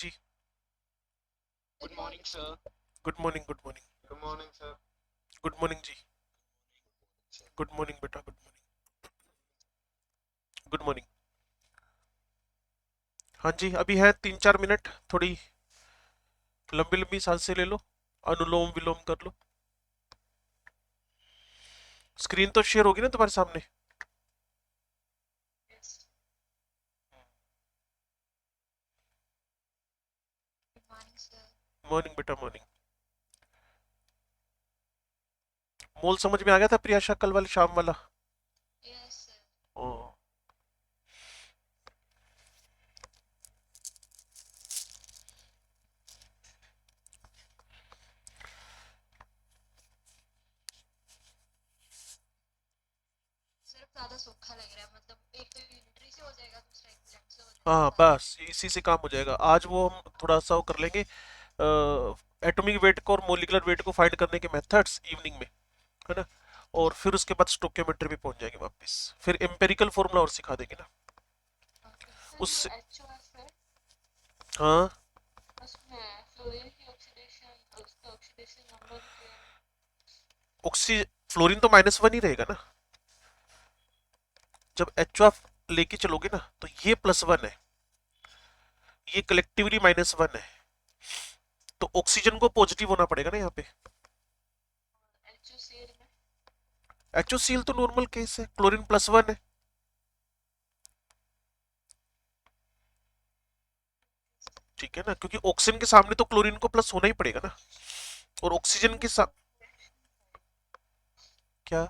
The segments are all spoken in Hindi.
जी। Good morning sir. Good morning, good morning. Good morning sir. Good morning जी। गुड मॉर्निंग बेटा, गुड मॉर्निंग। Good morning. हाँ जी, अभी है 3-4 मिनट, थोड़ी लंबी लंबी सांसें ले लो, अनुलोम विलोम कर लो। स्क्रीन तो शेयर होगी ना तुम्हारे सामने? मॉर्निंग बेटा, मॉर्निंग। मोल समझ में आ गया था प्रियाशा, कल वाले शाम वाला? ओ, हाँ बस इसी से काम हो जाएगा आज। वो हम थोड़ा सा वो कर लेंगे, एटॉमिक वेट को और मोलिकुलर वेट को फाइंड करने के मेथड्स इवनिंग में, है ना? और फिर उसके बाद स्टोकियोमेट्री पे पहुंच जाएंगे वापस, फिर एम्पेरिकल फॉर्मूला और सिखा देंगे ना उससे। हाँ, ऑक्सी फ्लोरीन तो -1 ही रहेगा ना। जब HF लेके चलोगे ना तो ये +1 है, ये कलेक्टिवली -1 है, तो ऑक्सीजन को पॉजिटिव होना पड़ेगा ना यहाँ पे। HOCl तो नॉर्मल केस है, क्लोरीन +1 है। ठीक है ना, क्योंकि ऑक्सीजन के सामने तो क्लोरीन को प्लस होना ही पड़ेगा ना। और ऑक्सीजन के साथ क्या?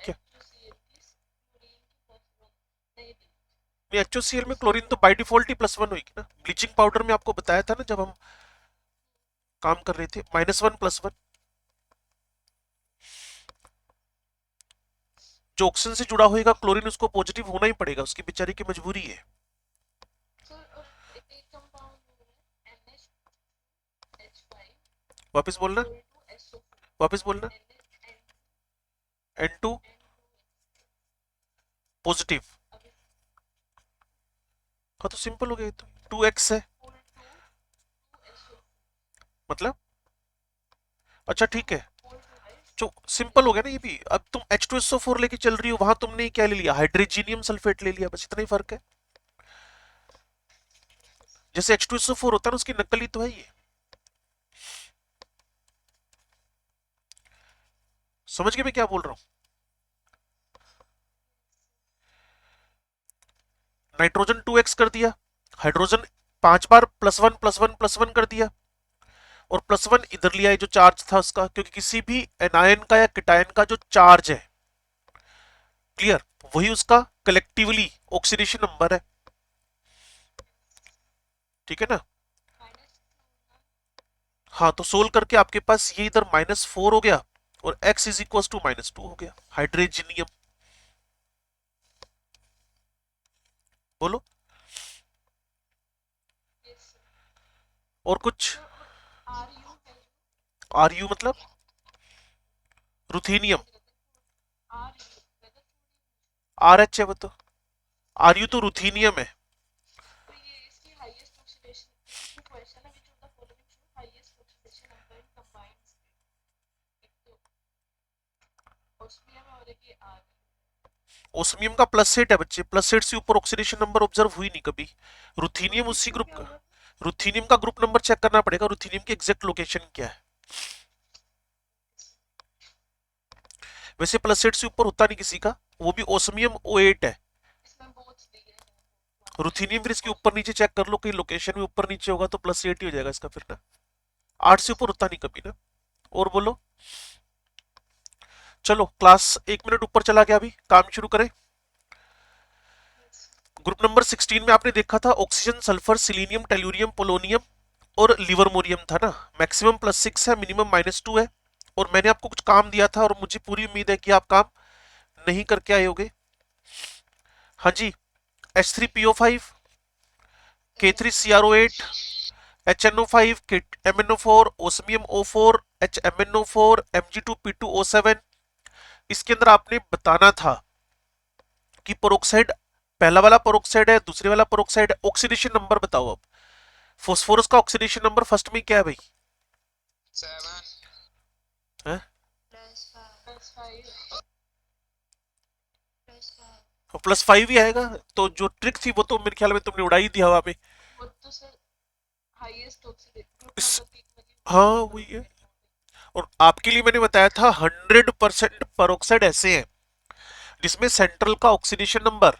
क्या? नहीं, HOCl में क्लोरीन तो बाय डिफॉल्ट ही +1 होगी ना। ब्लीचिंग पाउडर में आपको बताया था ना जब हम काम कर रहे थे, -1 +1। जो ऑक्सीजन से जुड़ा होगा क्लोरीन, उसको पॉजिटिव होना ही पड़ेगा, उसकी बेचारी की मजबूरी है। वापस बोलना, वापस बोलना। N2 positive. हाँ तो सिंपल हो गया, तो 2x है मतलब। अच्छा ठीक है, जो सिंपल हो गया ना ये भी। अब तुम H2SO4 लेके चल रही हो, वहां तुमने क्या ले लिया? हाइड्रोजीनियम सल्फेट ले लिया, बस इतना ही फर्क है। जैसे H2SO4 होता है ना, उसकी नकल ही तो है ये। समझ गए मैं क्या बोल रहा हूँ? नाइट्रोजन 2x कर दिया, हाइड्रोजन 5 बार +1 +1 +1 कर दिया, और +1 इधर लिया है जो चार्ज था उसका, क्योंकि किसी भी एनायन का या कीटायन का जो चार्ज है, क्लियर, वही उसका कलेक्टिवली ऑक्सीडेशन नंबर है। ठीक है ना? हाँ, तो सोल्व करके आपके पास ये इधर -4 हो गया, और x इज इक्वल टू -2 हो गया, हाइड्रोजीनियम। बोलो। और कुछ? Ru मतलब रुथेनियम। RH है वो तो। Ru तो रुथेनियम है। ओस्मियम का +8 है बच्चे, +8 से ऊपर ऑक्सीडेशन नंबर ऑब्जर्व हुई नहीं कभी। रुथेनियम उसी ग्रुप का। रुथेनियम का ग्रुप नंबर चेक करना पड़ेगा, रुथेनियम की एग्जैक्ट लोकेशन क्या है। वैसे +8 से ऊपर होता नहीं किसी का, वो भी ओस्मियम O8 है। रुथेनियम फिर इसके ऊपर नीचे चेक कर लो, कहीं लोकेशन में ऊपर नीचे होगा तो +8 ही हो जाएगा इसका फिर ना। 8 से ऊपर होता नहीं कभी ना। और बोलो। चलो क्लास 1 मिनट ऊपर चला गया, अभी काम शुरू करें। ग्रुप नंबर 16 में आपने देखा था oxygen, sulphur, selenium, tellurium, polonium और लिवरमोरियम था ना। मैक्सिमम +6 है, मिनिमम -2 है। और मैंने आपको कुछ काम दिया था, और मुझे पूरी उम्मीद है कि आप काम नहीं करके आए होगे। हाँ जी। H3PO5, K3CRO8, HNO5, MnO4, osmium O4, HMnO4, Mg2P2O7, इसके अंदर आपने बताना था कि पेरोक्साइड पहला वाला पेरोक्साइड है, दूसरे वाला पेरोक्साइड है, ऑक्सीडेशन नंबर बताओ अब। फास्फोरस का ऑक्सीडेशन नंबर फर्स्ट में क्या है भाई? 7 है +5 +5 ही आएगा। तो जो ट्रिक थी वो तो मेरे ख्याल में तुमने उड़ा ही दिया हवा में। वो तो सर हाईएस्ट ऑक्सीडेशन ग्रुप इस नंबर 3 में हाँ वही है। और आपके लिए मैंने बताया था 100% पेरोक्साइड ऐसे हैं जिसमें सेंट्रल का ऑक्सीडेशन नंबर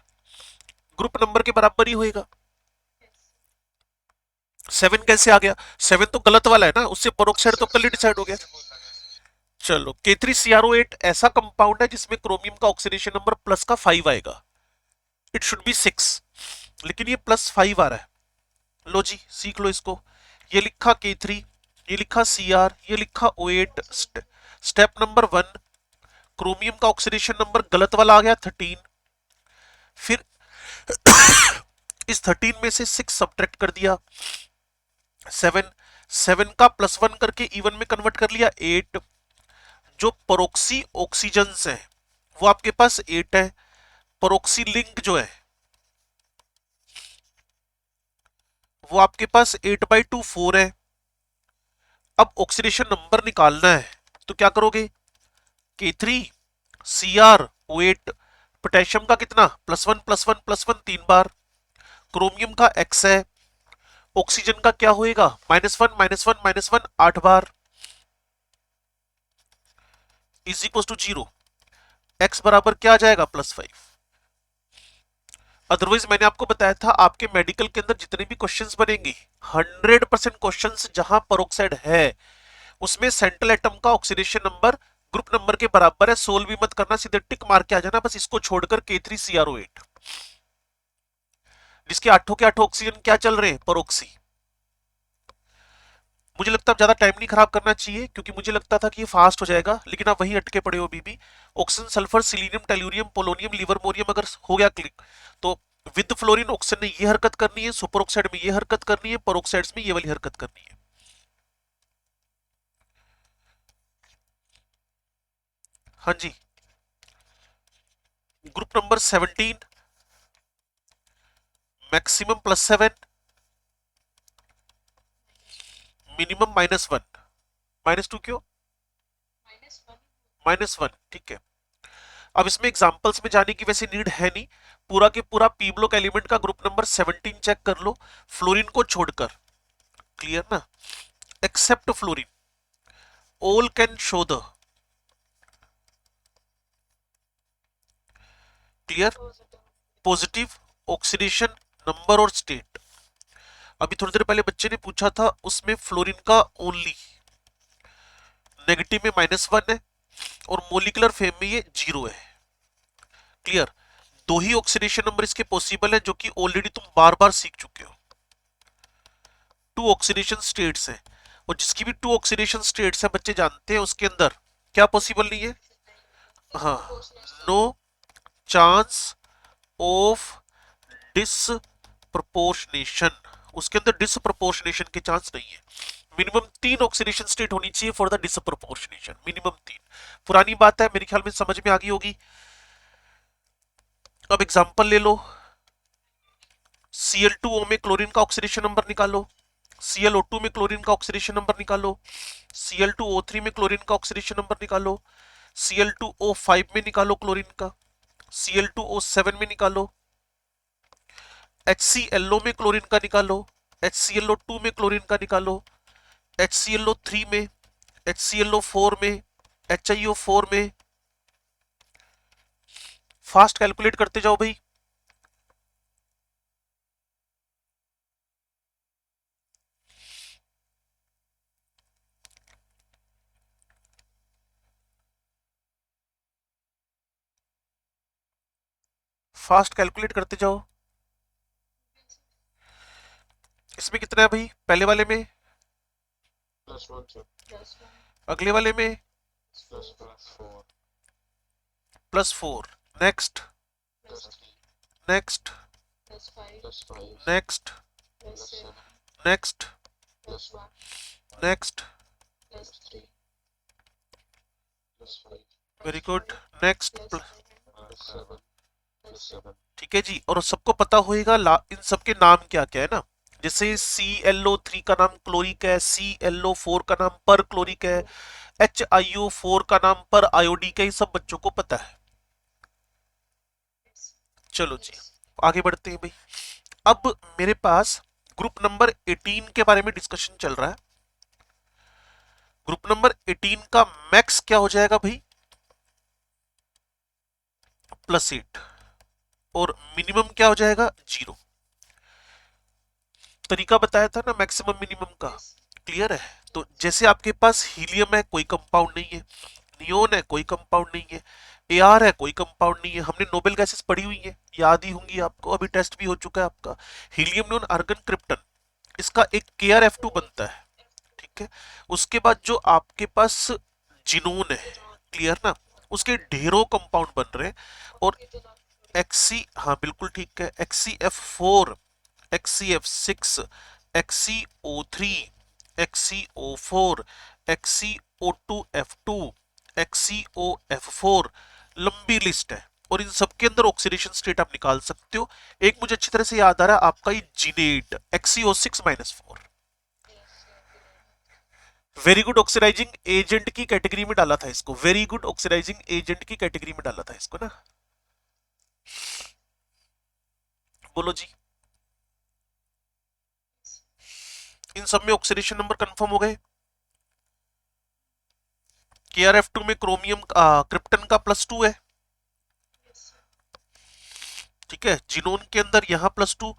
ग्रुप नंबर के बराबर ही होएगा। 7 कैसे आ गया? 7 तो गलत वाला है ना, उससे पेरोक्साइड तो कल ही डिसाइड हो गया। चलो K3CrO8 ऐसा कंपाउंड है जिसमें क्रोमियम का ऑक्सीडेशन नंबर प्लस का 5 आएगा। इट शुड बी 6, लेकिन ये +5 आ रहा है। लो जी सीख लो इसको। ये लिखा K3, ये लिखा Cr, ये लिखा O8। स्टेप नंबर 1, क्रोमियम का ऑक्सीडेशन नंबर गलत वाला आ गया 13। फिर इस 13 में से 6 सब्ट्रैक्ट कर दिया, 7। 7 का +1 करके इवन में कन्वर्ट कर लिया 8। जो परोक्सी ऑक्सीजन है वो आपके पास 8 है। परोक्सी लिंक जो है वो आपके पास 8/2 4 है। अब ऑक्सीडेशन नंबर निकालना है तो क्या करोगे? K3CrO8, पोटेशियम का कितना +1 +1 +1 3 बार, क्रोमियम का X है, ऑक्सीजन का क्या होएगा -1 -1 -1 8 बार, इज इक्वल टू 0। X बराबर क्या आ जाएगा +5। अदरवाइज मैंने आपको बताया था आपके मेडिकल के अंदर जितने भी क्वेश्चंस बनेंगे 100% क्वेश्चंस जहां पेरोक्साइड है उसमें सेंट्रल एटम का ऑक्सीडेशन नंबर ग्रुप नंबर के बराबर है। सोल्व भी मत करना, सीधे टिक मार के आ जाना बस, इसको छोड़कर K3CrO8 जिसके आठों के आठों ऑक्सीजन क्या चल रहे हैं पेरोक्सी। मुझे लगता है ज्यादा टाइम नहीं खराब करना चाहिए क्योंकि मुझे लगता था कि ये फास्ट हो जाएगा, लेकिन आप वहीं अटके पड़े हो अभी भी। Oxygen sulphur selenium tellurium polonium livermorium अगर हो गया क्लिक तो विद फ्लोरीन ऑक्सीजन ने ये हरकत करनी है, सुपर ऑक्साइड में ये हरकत करनी है, पेरोक्साइड्स में ये वाली हरकत करनी है। हाँ जी। ग्रुप नंबर 17 मैक्सिमम +7 मिनिमम -1 -2 क्यों? -1 ठीक है। अब इसमें एग्जांपल्स में जाने की वैसे नीड है नहीं, पूरा के पूरा पी ब्लॉक एलिमेंट का ग्रुप नंबर 17 चेक कर लो फ्लोरीन को छोड़कर। क्लियर ना? Except fluorine all can show the. Clear? Positive oxidation number और स्टेट। अभी थोड़ी देर पहले बच्चे ने पूछा था उसमें फ्लोरीन का ओनली नेगेटिव में -1 है और मोलिकुलर फेम में ये 0 है। क्लियर? दो ही ऑक्सीडेशन नंबर इसके पॉसिबल है जो कि ऑलरेडी तुम बार बार सीख चुके हो। 2 ऑक्सीडेशन स्टेट्स हैं और जिसकी भी 2 ऑक्सीडेशन स्टेट्स हैं बच्चे जानते हैं उसके अंदर क्या पॉसिबल नहीं है? हाँ, नो चांस ऑफ डिसप्रपोर्शनेशन, उसके अंदर डिसप्रपोर्शनेशन के चांस नहीं है। मिनिमम 3 ऑक्सीडेशन स्टेट होनी चाहिए फॉर द डिसप्रपोर्शनेशन, मिनिमम 3। पुरानी बात है, मेरे ख्याल में समझ में आ गई होगी। अब एग्जांपल ले लो, Cl2O में क्लोरीन का ऑक्सीडेशन नंबर निकालो, ClO2 में क्लोरीन का ऑक्सीडेशन नंबर निकालो, Cl2O3 में क्लोरीन का ऑक्सीडेशन नंबर निकालो, Cl2O5 में निकालो क्लोरीन का, Cl2O7 में निकालो, HClO में क्लोरीन का निकालो, HClO2 में क्लोरीन का निकालो, HClO3 में, HClO4 में, HiO4 में। फास्ट कैलकुलेट करते जाओ भाई। फास्ट कैलकुलेट करते जाओ। इसमें कितना है भाई? पहले वाले में, +1 सर अगले वाले में +4 +4, next +3 next +5 next +7 next +1 next +3 +5 very good. Next. +7 ठीक है जी, और सबको पता होएगा इन सबके नाम क्या क्या है ना। जैसे ClO3 का नाम क्लोरिक है, ClO4 का नाम पर क्लोरिक है, HiO4 का नाम पर आयोडिक है, ये सब बच्चों को पता है। चलो जी, आगे बढ़ते हैं भाई। अब मेरे पास ग्रुप नंबर 18 के बारे में डिस्कशन चल रहा है। ग्रुप नंबर 18 का मैक्स क्या हो जाएगा भाई? +8। और मिनिमम क्या हो जाएगा? 0। तरीका बताया था ना मैक्सिमम मिनिमम का, क्लियर है? तो जैसे आपके पास हीलियम है, कोई कंपाउंड नहीं है, नियोन है, कोई कंपाउंड नहीं है, AR है, कोई कंपाउंड नहीं है। हमने नोबेल गैसेस पढ़ी हुई है, याद ही होंगी आपको, अभी टेस्ट भी हो चुका है आपका। हीलियम, नियोन, आर्गन, क्रिप्टन, इसका एक KrF2 बनता है, ठीक है? उसके बाद जो आपके पास जिनोन है, क्लियर ना, उसके ढेरों कंपाउंड बन रहे हैं। और एक्सी, हाँ बिल्कुल ठीक है, XCF4, XCF6, XCO3, XCO4, XCO2F2, XCOF4, लंबी लिस्ट है। और इन सबके अंदर ऑक्सीडेशन स्टेट आप निकाल सकते हो। एक मुझे अच्छी तरह से याद आ रहा है आपका ये जिनेट, XCO6-4। Very good oxidizing agent की कैटेगरी में डाला था इसको, वेरी गुड ऑक्सीडाइजिंग एजेंट की कैटेगरी में डाला था इसको ना। बोलो जी, इन सब में ऑक्सीडेशन नंबर कंफर्म हो गए। KrF2 में क्रोमियम क्रिप्टन का +2 है, ठीक है? जिनोन के अंदर यहाँ +2,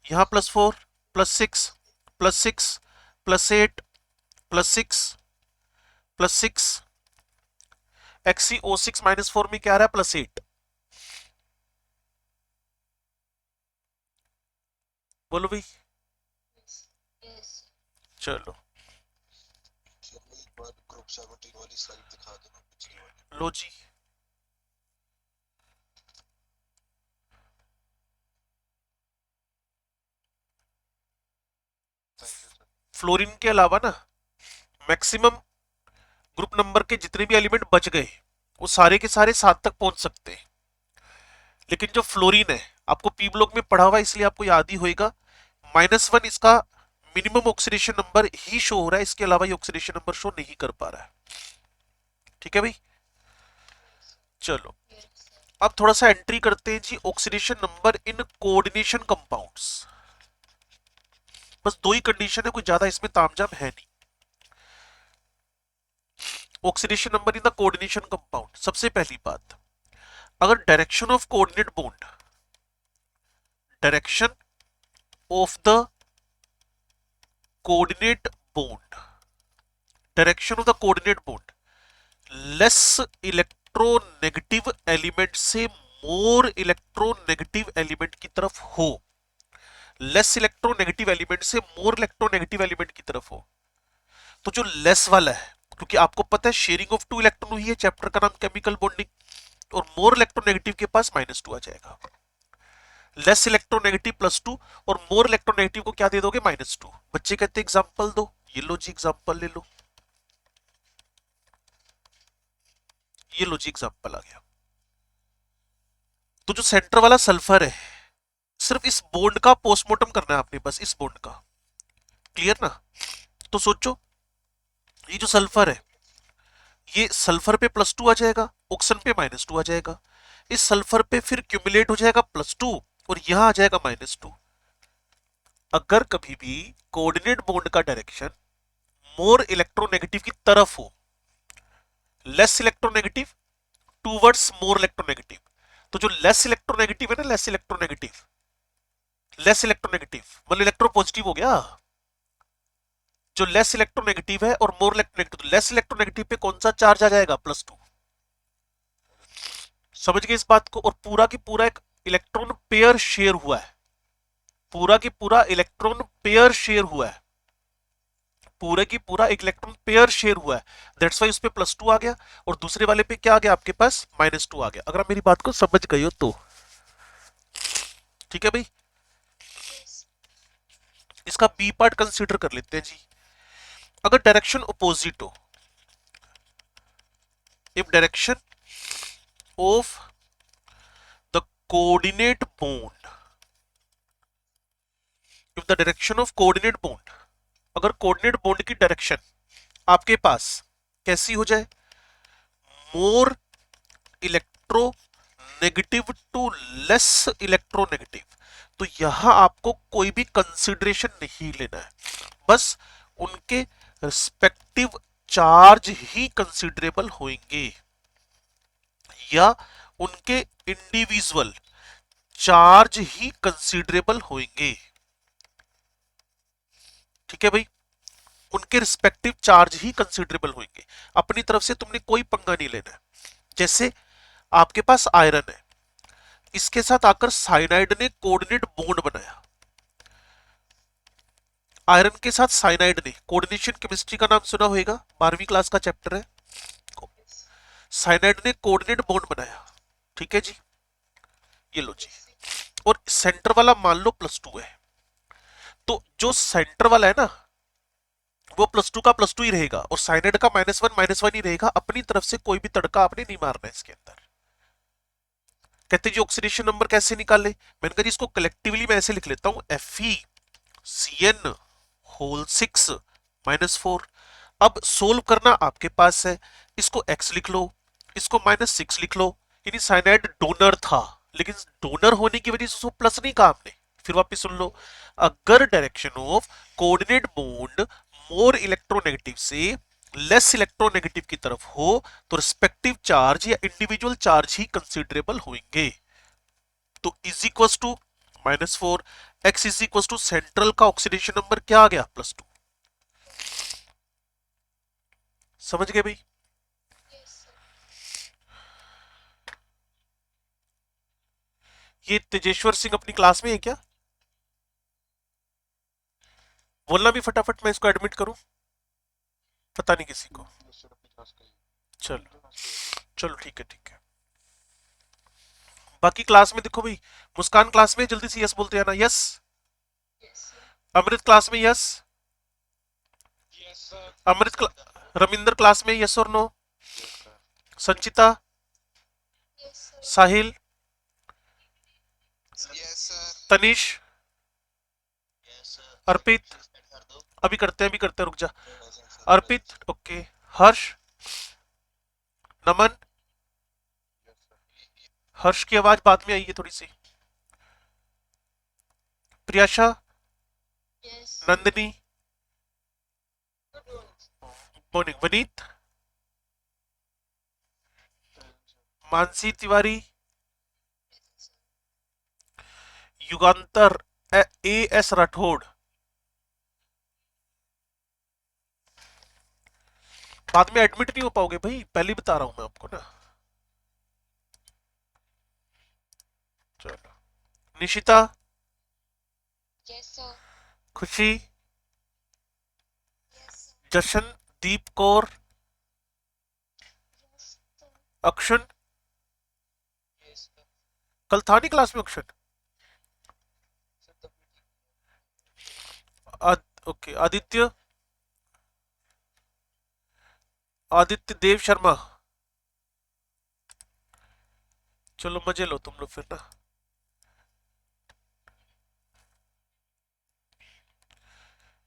यहाँ +4, +6, +6, +8, +6, +6। XCO6-4 में क्या आ रहा है? +8। बोलो भाई। चलो चलो एक बार ग्रुप 17 वाली स्लाइड दिखा देना, पिछली वाली। लो जी, थैंक यू सर। फ्लोरीन के अलावा ना मैक्सिमम ग्रुप नंबर के जितने भी एलिमेंट बच गए वो सारे के सारे 7 तक पहुंच सकते हैं। लेकिन जो फ्लोरीन है, आपको पी ब्लॉक में पढ़ा हुआ है इसलिए आपको याद ही होएगा, -1 इसका मिनिमम ऑक्सीडेशन नंबर ही शो हो रहा है, इसके अलावा ये ऑक्सीडेशन नंबर शो नहीं कर पा रहा है। ठीक है भाई? चलो अब थोड़ा सा एंट्री करते हैं जी, oxidation number in coordination compounds. बस 2 ही कंडीशन है, कोई ज्यादा इसमें तामझाम है नहीं। Oxidation number in the coordination compound, सबसे पहली बात, अगर direction of coordinate bond, direction of the coordinate bond, direction of the coordinate bond less electronegative element से मोर इलेक्ट्रोनेगेटिव एलिमेंट की तरफ हो, लेस इलेक्ट्रोनेगेटिव एलिमेंट से मोर इलेक्ट्रोनेगेटिव एलिमेंट की तरफ हो, तो जो लेस वाला है, क्योंकि आपको पता है शेयरिंग ऑफ 2 इलेक्ट्रॉन हुई है, चैप्टर का नाम केमिकल बॉन्डिंग, और मोर इलेक्ट्रोनेगेटिव के पास -2 आ जाएगा। लेस इलेक्ट्रोनेगेटिव +2 और मोर इलेक्ट्रोनेगेटिव को क्या दे दोगे? -2। बच्चे कहते एग्जांपल दो, ये लो जी एग्जांपल ले लो, ये लो जी एग्जांपल आ गया। तो जो सेंटर वाला सल्फर है, सिर्फ इस बॉन्ड का पोस्टमार्टम करना है आपने, बस इस बॉन्ड का, क्लियर ना? तो सोचो, ये जो सल्फर है, ये सल्फर पे +2 आ जाएगा, ऑक्सीजन पे -2 आ जाएगा, इस सल्फर पे फिर क्यूमुलेट हो जाएगा +2 और यहां आ जाएगा -2। अगर कभी भी कोऑर्डिनेट बॉन्ड का डायरेक्शन मोर इलेक्ट्रोनेगेटिव की तरफ हो, less electronegative towards more electronegative, तो जो लेस इलेक्ट्रोनेगेटिव है ना, लेस इलेक्ट्रोनेगेटिव मतलब इलेक्ट्रो पॉजिटिव हो गया, जो लेस इलेक्ट्रोनेगेटिव है और मोर इलेक्ट्रोनेगेटिव, तो लेस इलेक्ट्रोनेगेटिव पे कौन सा चार्ज आ जाएगा? +2। समझ गए इस बात को? और पूरा की पूरा एक इलेक्ट्रॉन पेयर शेयर हुआ है, पूरा की पूरा इलेक्ट्रॉन पेयर शेयर हुआ है, पूरे की पूरा एक इलेक्ट्रॉन पेयर शेयर हुआ है, दैट्स वाई उस पे +2 आ गया, और दूसरे वाले पे क्या आ गया आपके पास? -2 आ गया। अगर आप मेरी बात को समझ गए हो तो ठीक है भाई। इसका बी पार्ट कंसीडर कर लेते हैं जी। अगर डायरेक्शन अपोजिट हो, if direction of the coordinate bond, if the direction of coordinate bond, अगर कोऑर्डिनेट बॉन्ड की डायरेक्शन आपके पास कैसी हो जाए, more electronegative to less electronegative, तो यहां आपको कोई भी कंसिडरेशन नहीं लेना है, बस उनके रिस्पेक्टिव चार्ज ही कंसिडरेबल होंगे या उनके इंडिविजुअल चार्ज ही कंसिडरेबल होंगे। ठीक है भाई, उनके रिस्पेक्टिव चार्ज ही कंसिडरेबल होंगे, अपनी तरफ से तुमने कोई पंगा नहीं लेना है। जैसे आपके पास आयरन है, इसके साथ आकर साइनाइड ने कोऑर्डिनेट बॉन्ड बनाया, आयरन के साथ साइनाइड ने, कोऑर्डिनेशन केमिस्ट्री का नाम सुना होगा, 12वीं क्लास का चैप्टर है। साइनाइड ने कोऑर्डिनेट बॉन्ड बनाया, ठीक है जी, ये लो जी, और सेंटर वाला मान लो +2 है, तो जो सेंटर वाला है ना वो +2 का +2 ही रहेगा और साइनाइड का -1 ही रहेगा, अपनी तरफ से कोई भी तड़का आपने नहीं मारना है इसके अंदर। कहते जी ऑक्सीडेशन नंबर कैसे निकाले, मैंने कहा जी इसको कलेक्टिवली मैं ऐसे लिख लेता हूं, FeCN होल 6 -4। अब सोल्व करना आपके पास है, इसको x लिख लो, इसको -6 लिख लो, यानी साइनाइड डोनर था, लेकिन डोनर होने की वजह से उसको प्लस नहीं कहा आपने। फिर वापस सुन लो, अगर direction of coordinate bond more electronegative से लेस इलेक्ट्रोनेगेटिव की तरफ हो तो रिस्पेक्टिव चार्ज या इंडिविजुअल चार्ज ही कंसिडरेबल होंगे। तो is equal to -4, x is equal to central का ऑक्सीडेशन नंबर क्या आ गया, +2। समझ गए भाई? Yes, sir. ये तेजेश्वर सिंह अपनी क्लास में है क्या? बोलना भी फटाफट, मैं इसको एडमिट करूं, पता नहीं किसी को। चलो चलो ठीक है ठीक है। बाकी क्लास में देखो भाई, मुस्कान क्लास में जल्दी से यस बोलते हैं ना, yes. Yes, sir. Amrit class में yes, Yes, sir. Ravinder class में यस और no, Sanchita, Yes, sir. Sahil, Yes, sir. Tanish, Yes, sir. Arpit, कर दो। अभी करते हैं रुक जा, Present, sir. Arpit, okay, Harsh, Naman, Yes, sir. Harsh की आवाज बाद में आई है थोड़ी सी, Priyasha, Yes. Nandini, Good morning. Morning, Vaneet, Present, sir. Mansi Tiwari, Yes, sir. Yugantar, S Rathore. बाद में एडमिट नहीं हो पाओगे भाई, पहले ही बता रहा हूं मैं आपको ना। चलो, Nishita, Yes, sir. Khushi, Yes, sir. Jashandeep Kaur, Yes, sir. अक्षन, Yes, sir. कल था नहीं क्लास में Akshan? Sir, the meeting. Okay, Aditya, Aditya Dev Sharma. चलो मजे लो तुम लोग फिर ना।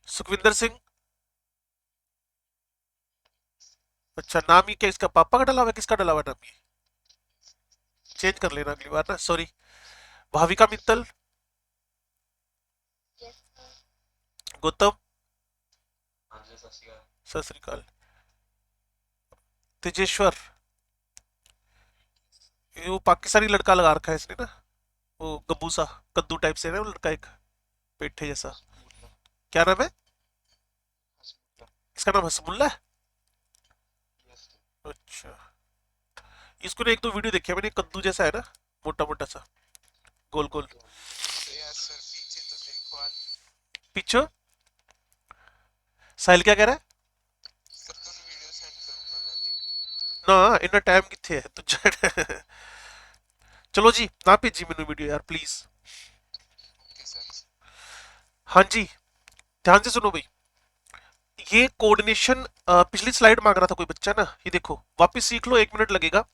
सुखविंदर सिंह, अच्छा नाम ही क्या इसका, पापा का डला हुआ है, किसका डला हुआ है नाम ये? चेंज कर लेना अगली बार ना, sorry. Bhavika Mittal, Yes, sir. Gautam, हाँ जी, सत श्री अकाल। सत श्री अकाल, तेजेश्वर, ये वो पाकिस्तानी लड़का लगा रखा है इसने ना, वो गब्बू सा कद्दू टाइप से है ना वो लड़का, एक पेठे जैसा, क्या नाम है हसमुल्ला। इसका? नाम हसमुल्ला है? Yes, sir. अच्छा, इसको ना एक दो वीडियो देखी है मैंने, कद्दू जैसा है ना, मोटा मोटा सा, गोल गोल। Yes, sir. पीछे तो देखो आज। पीछे साहिल क्या कह रहा है? सर, तुम वीडियो सेंड करूंगा मैं देख। ना इतना टाइम किथे है तो चलो जी, ना भेजी मैनू वीडियो यार प्लीज। Okay, sir. हाँ जी, ध्यान से सुनो भाई, ये कोऑर्डिनेशन पिछली स्लाइड मांग रहा था कोई बच्चा ना, ये देखो वापस सीख लो, 1 मिनट लगेगा।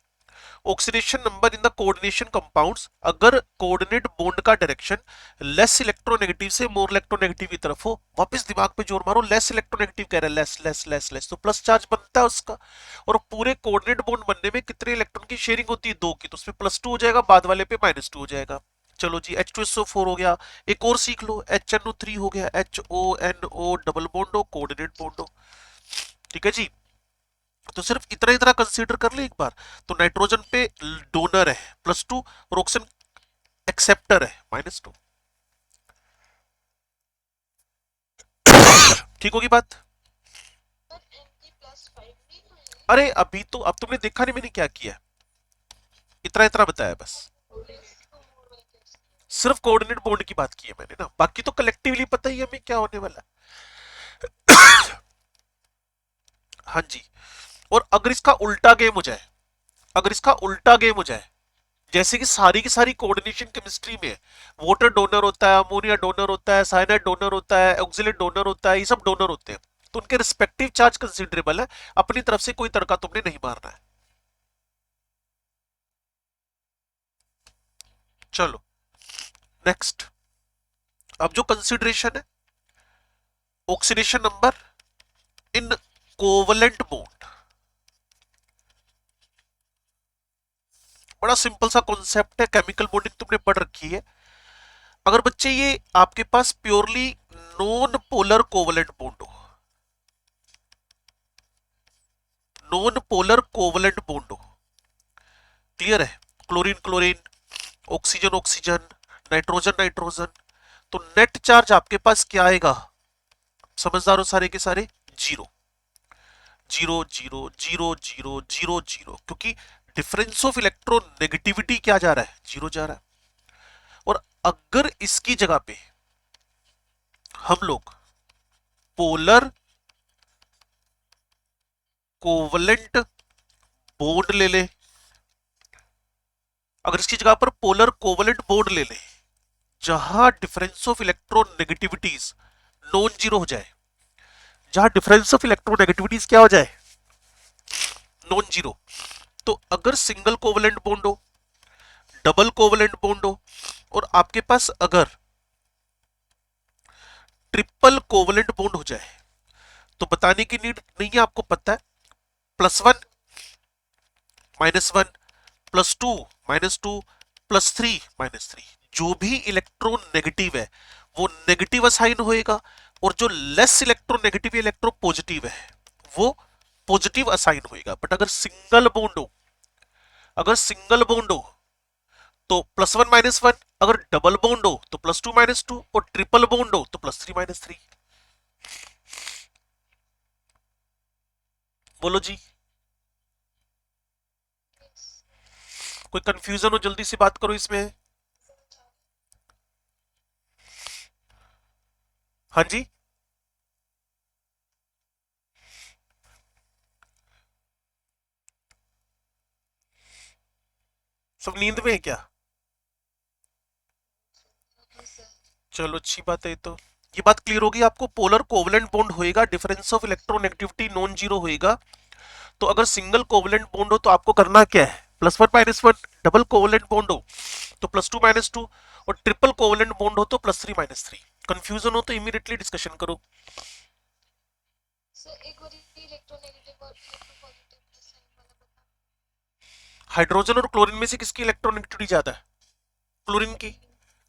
Oxidation number in the coordination compounds, अगर कोऑर्डिनेट बॉन्ड का डायरेक्शन लेस इलेक्ट्रोनेगेटिव से मोर इलेक्ट्रोनेगेटिव की तरफ हो, वापस दिमाग पे जोर मारो, लेस इलेक्ट्रोनेगेटिव कह रहा है, लेस लेस लेस लेस, तो प्लस चार्ज बनता है उसका। और पूरे कोऑर्डिनेट बॉन्ड बनने में कितने इलेक्ट्रॉन की शेयरिंग होती है? 2 की, तो उसमें +2 हो जाएगा, बाद वाले पे -2 हो जाएगा। चलो जी, H2SO4 हो गया। एक और सीख लो, HNO3 हो गया, HONO डबल बॉन्ड हो, कोऑर्डिनेट बॉन्ड हो। ठीक है जी, तो सिर्फ इतना इतना कंसीडर कर ले एक बार। तो नाइट्रोजन पे डोनर है +2 और ऑक्सीजन एक्सेप्टर है -2। ठीक होगी बात? पर Mg+5 नहीं ना है। अरे अभी तो, अब तुमने देखा नहीं मैंने क्या किया, इतना इतना बताया बस। इसको मोड़ वाले से। सिर्फ कोऑर्डिनेट बॉन्ड की बात की है मैंने ना, बाकी तो कलेक्टिवली पता ही है हमें क्या होने वाला है। हाँ जी। और अगर इसका उल्टा गेम हो जाए, अगर इसका उल्टा गेम हो जाए, जैसे की सारी कोऑर्डिनेशन केमिस्ट्री में है, वाटर डोनर होता है, अमोनिया डोनर होता है, साइनाइड डोनर होता है, ऑक्सिलेट डोनर होता है, ये सब डोनर होते हैं, तो उनके रिस्पेक्टिव चार्ज कंसिडरेबल है। अपनी तरफ से कोई तड़का तुमने नहीं मारना है। चलो नेक्स्ट, अब जो कंसिडरेशन है, oxidation number in covalent bond, बड़ा सिंपल सा कॉन्सेप्ट है, केमिकल बॉन्डिंग तुमने पढ़ रखी है। अगर बच्चे ये आपके पास purely non polar covalent bond हो, नॉन पोलर कोवलेंट बॉन्ड हो, क्लियर है, chlorine chlorine, oxygen oxygen, nitrogen nitrogen, तो नेट चार्ज आपके पास क्या आएगा? समझदार हो सारे के सारे? Zero zero zero zero zero zero zero, क्योंकि डिफरेंस ऑफ इलेक्ट्रोनेगेटिविटी क्या जा रहा है? जीरो जा रहा है। और अगर इसकी जगह पे हम लोग पोलर कोवलेंट बॉन्ड ले ले, अगर इसकी जगह पर पोलर कोवलेंट बॉन्ड ले ले जहां difference of electronegativities non zero हो जाए, जहां डिफरेंस ऑफ इलेक्ट्रोनेगेटिविटीज क्या हो जाए? नॉन जीरो, तो अगर सिंगल कोवलेंट बॉन्ड हो, डबल कोवलेंट बॉन्ड हो, और आपके पास अगर ट्रिपल कोवलेंट बॉन्ड हो जाए, तो बताने की नीड नहीं है, आपको पता है, +1 -1 +2 -2 +3 -3, जो भी इलेक्ट्रॉन नेगेटिव है वो नेगेटिव असाइन होएगा, और जो less electro negative electro positive है वो पॉजिटिव असाइन होएगा। बट अगर सिंगल बॉन्ड हो, अगर सिंगल बॉन्ड हो तो +1 -1, अगर डबल बॉन्ड हो तो +2 -2, और ट्रिपल बॉन्ड हो तो +3 -3। बोलो जी, कोई कंफ्यूजन हो जल्दी से बात करो इसमें। हाँ जी, सब नींद में है क्या? चलो अच्छी बात है, तो ये बात क्लियर होगी आपको। पोलर कोवलेंट बॉन्ड होएगा, difference of electronegativity non zero होएगा। तो अगर सिंगल कोवलेंट बॉन्ड हो तो आपको करना क्या है? +1 -1, डबल कोवलेंट बॉन्ड हो तो +2 -2, और ट्रिपल कोवलेंट बॉन्ड हो तो +3 -3। कंफ्यूजन हो तो इमीडिएटली डिस्कशन करो। सर एक बार इलेक्ट्रोनेगेटिव और इलेक्ट्रोपॉजिटिव साइन वाला बता। हाइड्रोजन और क्लोरीन में से किसकी इलेक्ट्रोनेगेटिविटी ज्यादा है? क्लोरीन की,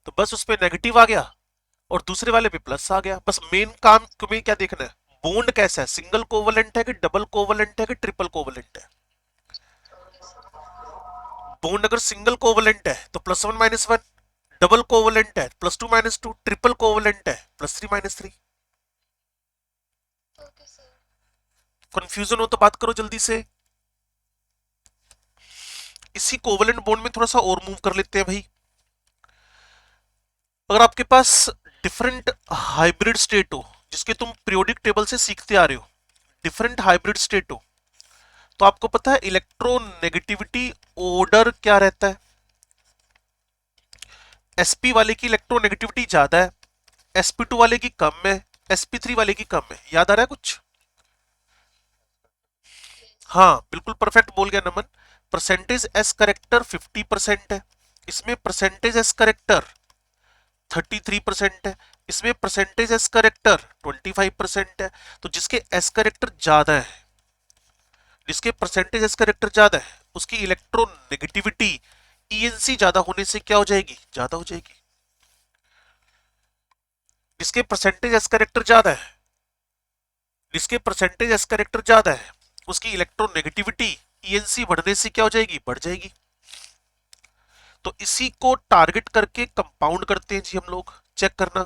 तो बस उस पर नेगेटिव आ गया और दूसरे वाले पे प्लस आ गया। बस मेन काम तुम्हें क्या देखना है? बॉन्ड कैसा है, सिंगल कोवलेंट है कि डबल कोवलेंट है कि ट्रिपल कोवलेंट है। बॉन्ड अगर सिंगल कोवलेंट है तो +1 -1, डबल कोवलेंट है +2 -2, ट्रिपल कोवलेंट है +3 -3। Okay sir. कंफ्यूजन हो तो बात करो जल्दी से। इसी कोवलेंट बॉन्ड में थोड़ा सा और मूव कर लेते हैं भाई। अगर आपके पास डिफरेंट हाइब्रिड स्टेट हो, जिसके तुम पीरियोडिक टेबल से सीखते आ रहे हो, डिफरेंट हाइब्रिड स्टेट हो, तो आपको पता है इलेक्ट्रोनेगेटिविटी ऑर्डर क्या रहता है? sp वाले की इलेक्ट्रोनेगेटिविटी ज्यादा है, sp2 वाले की कम है, sp3 वाले की कम है। याद आ रहा है कुछ? हाँ बिल्कुल परफेक्ट बोल गया नमन। परसेंटेज एस करेक्टर 50% है, इसमें परसेंटेज एस करेक्टर 33% है, इसमें परसेंटेज एस करेक्टर 25% है। तो जिसके एस करेक्टर ज्यादा है, जिसके परसेंटेज एस करेक्टर ज्यादा है, उसकी इलेक्ट्रोनेगेटिविटी ईएनसी ज्यादा होने से क्या हो जाएगी, ज्यादा हो जाएगी। जिसके परसेंटेज एस करेक्टर ज्यादा है, जिसके परसेंटेज एस करेक्टर ज्यादा है, उसकी इलेक्ट्रोनेगेटिविटी ईएनसी बढ़ने से क्या हो जाएगी, बढ़ जाएगी। तो इसी को टारगेट करके कंपाउंड करते हैं जी हम लोग। चेक करना,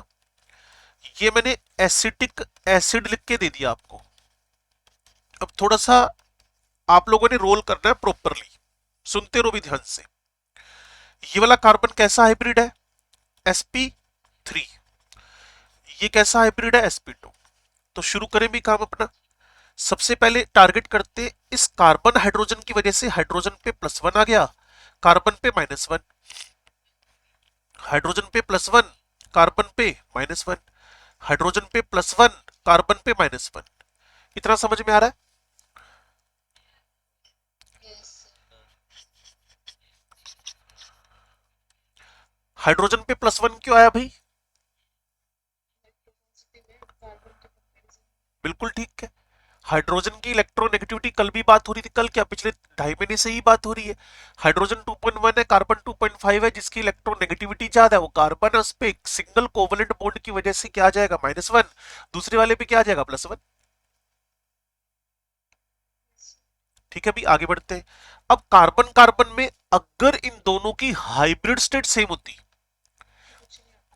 ये मैंने एसिटिक एसिड लिख के दे दिया आपको। अब थोड़ा सा आप लोगों ने रोल करना है प्रॉपरली, सुनते रहो भी ध्यान से। ये वाला कार्बन कैसा हाइब्रिड है, sp3। ये कैसा हाइब्रिड है, sp2। तो शुरू करें भी काम अपना। सबसे पहले टारगेट करते इस कार्बन हाइड्रोजन की वजह से हाइड्रोजन पे +1 आ गया, कार्बन पे -1, हाइड्रोजन पे +1, कार्बन पे -1, हाइड्रोजन पे +1, कार्बन पे -1। इतना समझ में आ रहा है? यस हाइड्रोजन पे +1 क्यों आया भाई? बिल्कुल ठीक है। हाइड्रोजन की इलेक्ट्रोनेगेटिविटी कल भी बात हो रही थी, कल क्या पिछले 2.5 महीने से ही बात हो रही है। हाइड्रोजन 2.1 है, कार्बन 2.5 है, जिसकी इलेक्ट्रोनेगेटिविटी ज्यादा है वो कार्बन है, उस पे सिंगल कोवलेंट बॉन्ड की वजह से क्या आ जाएगा, -1। दूसरे वाले पे क्या आ जाएगा, +1। ठीक है, अभी आगे बढ़ते हैं। अब कार्बन कार्बन में अगर इन दोनों की हाइब्रिड स्टेट सेम होती,